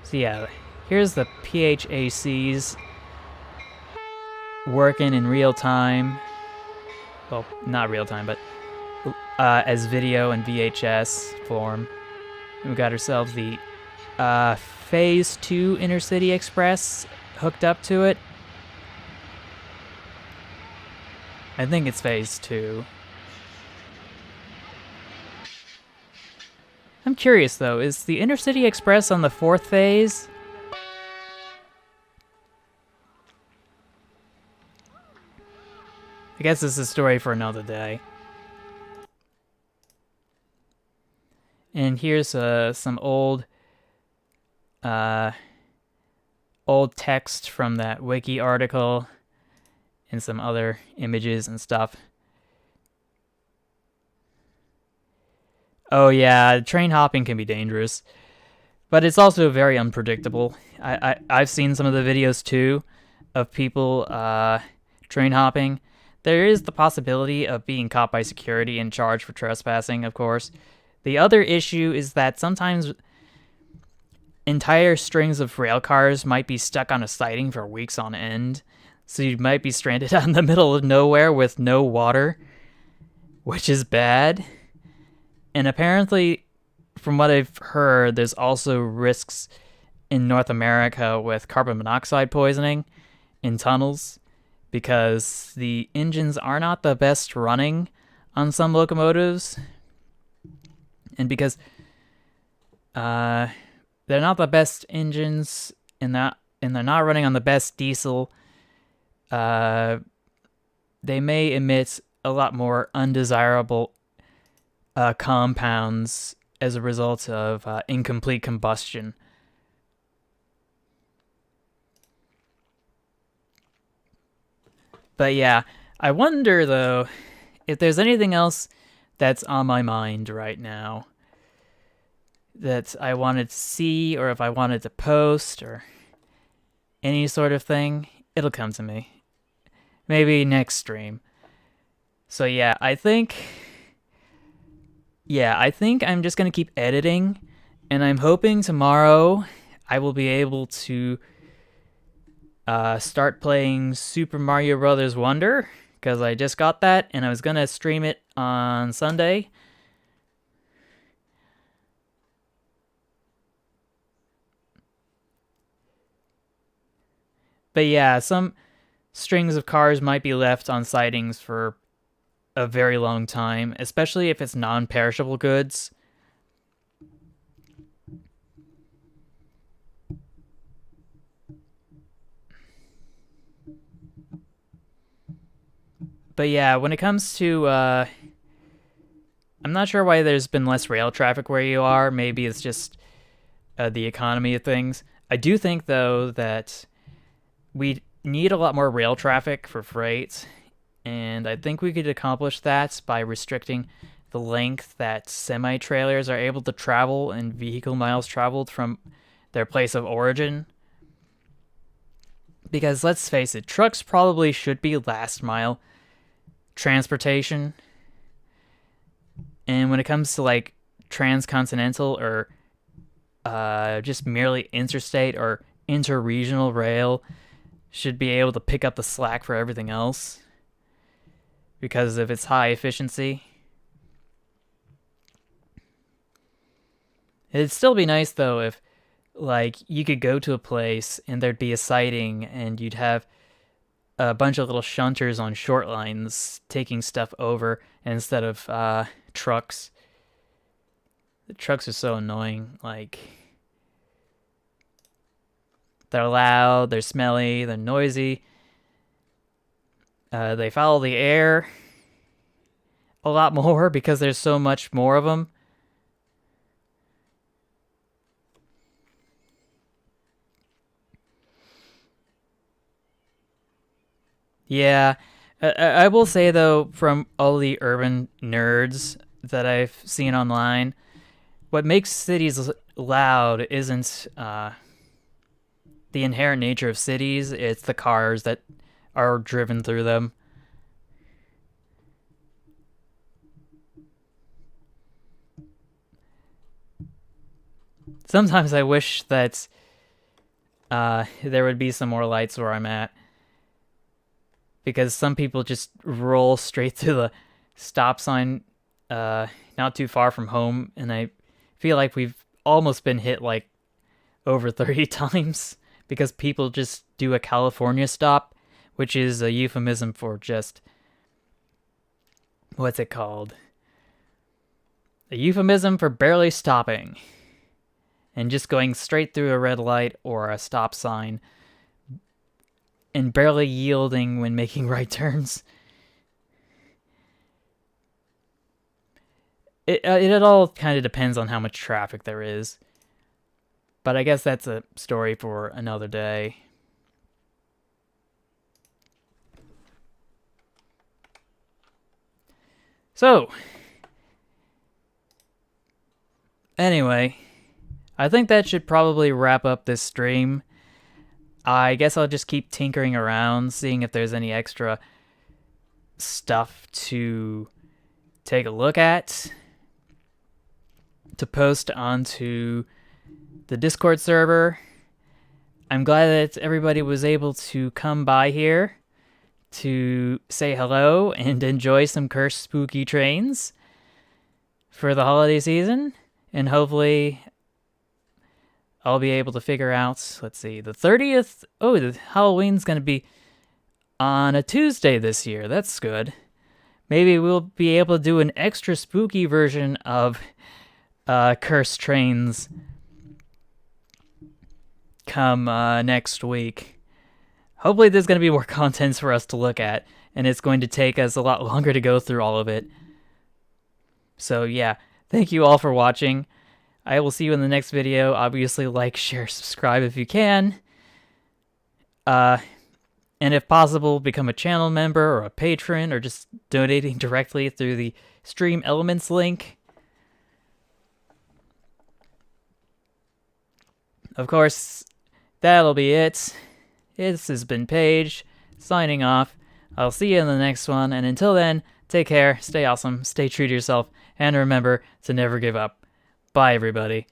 So yeah, here's the PHACs working in real time. Well, not real time, but as video and VHS form. We got ourselves the Phase 2 Intercity Express hooked up to it. I think it's Phase 2. I'm curious though, is the Intercity Express on the 4th phase? I guess this is a story for another day. And here's some old text from that wiki article and some other images and stuff. Oh yeah, train hopping can be dangerous, but it's also very unpredictable. I've seen some of the videos too of people train hopping. There is the possibility of being caught by security and charged for trespassing, of course. The other issue is that sometimes entire strings of rail cars might be stuck on a siding for weeks on end, so you might be stranded out in the middle of nowhere with no water, which is bad. And apparently, from what I've heard, there's also risks in North America with carbon monoxide poisoning in tunnels because the engines are not the best running on some locomotives. And because they're not the best engines and they're not running on the best diesel, they may emit a lot more undesirable compounds as a result of incomplete combustion. But yeah, I wonder though if there's anything else that's on my mind right now that I wanted to see, or if I wanted to post, or any sort of thing. It'll come to me. Maybe next stream. So yeah, I think I'm just going to keep editing, and I'm hoping tomorrow I will be able to start playing Super Mario Bros. Wonder, because I just got that, and I was going to stream it on Sunday. But yeah, some strings of cars might be left on sidings for a very long time, especially if it's non-perishable goods. But yeah, when it comes to I'm not sure why there's been less rail traffic where you are. Maybe it's just the economy of things. I do think though that we need a lot more rail traffic for freight, and I think we could accomplish that by restricting the length that semi-trailers are able to travel and vehicle miles traveled from their place of origin. Because let's face it, trucks probably should be last mile transportation. And when it comes to like transcontinental or just merely interstate or interregional rail, should be able to pick up the slack for everything else because of its high efficiency. It'd still be nice though if like you could go to a place and there'd be a siding and you'd have a bunch of little shunters on short lines taking stuff over instead of trucks. The trucks are so annoying. Like, they're loud, they're smelly, they're noisy. They foul the air a lot more because there's so much more of them. Yeah, I will say though, from all the urban nerds that I've seen online, what makes cities loud isn't the inherent nature of cities, it's the cars that are driven through them. Sometimes I wish that there would be some more lights where I'm at, because some people just roll straight through the stop sign not too far from home, and I feel like we've almost been hit like over 30 times because people just do a California stop, which is a euphemism for just, what's it called? A euphemism for barely stopping and just going straight through a red light or a stop sign and barely yielding when making right turns. It all kind of depends on how much traffic there is. But I guess that's a story for another day. So, anyway, I think that should probably wrap up this stream. I guess I'll just keep tinkering around, seeing if there's any extra stuff to take a look at, to post onto the Discord server. I'm glad that everybody was able to come by here to say hello and enjoy some cursed spooky trains for the holiday season. And hopefully I'll be able to figure out, let's see, the 30th. Oh, the Halloween's going to be on a Tuesday this year. That's good. Maybe we'll be able to do an extra spooky version of Cursed Trains come next week. Hopefully there's going to be more contents for us to look at, and it's going to take us a lot longer to go through all of it. So yeah, thank you all for watching. I will see you in the next video. Obviously, like, share, subscribe if you can. And if possible, become a channel member or a patron, or just donating directly through the Stream Elements link. Of course, that'll be it. This has been Paige, signing off. I'll see you in the next one, and until then, take care, stay awesome, stay true to yourself, and remember to never give up. Bye, everybody.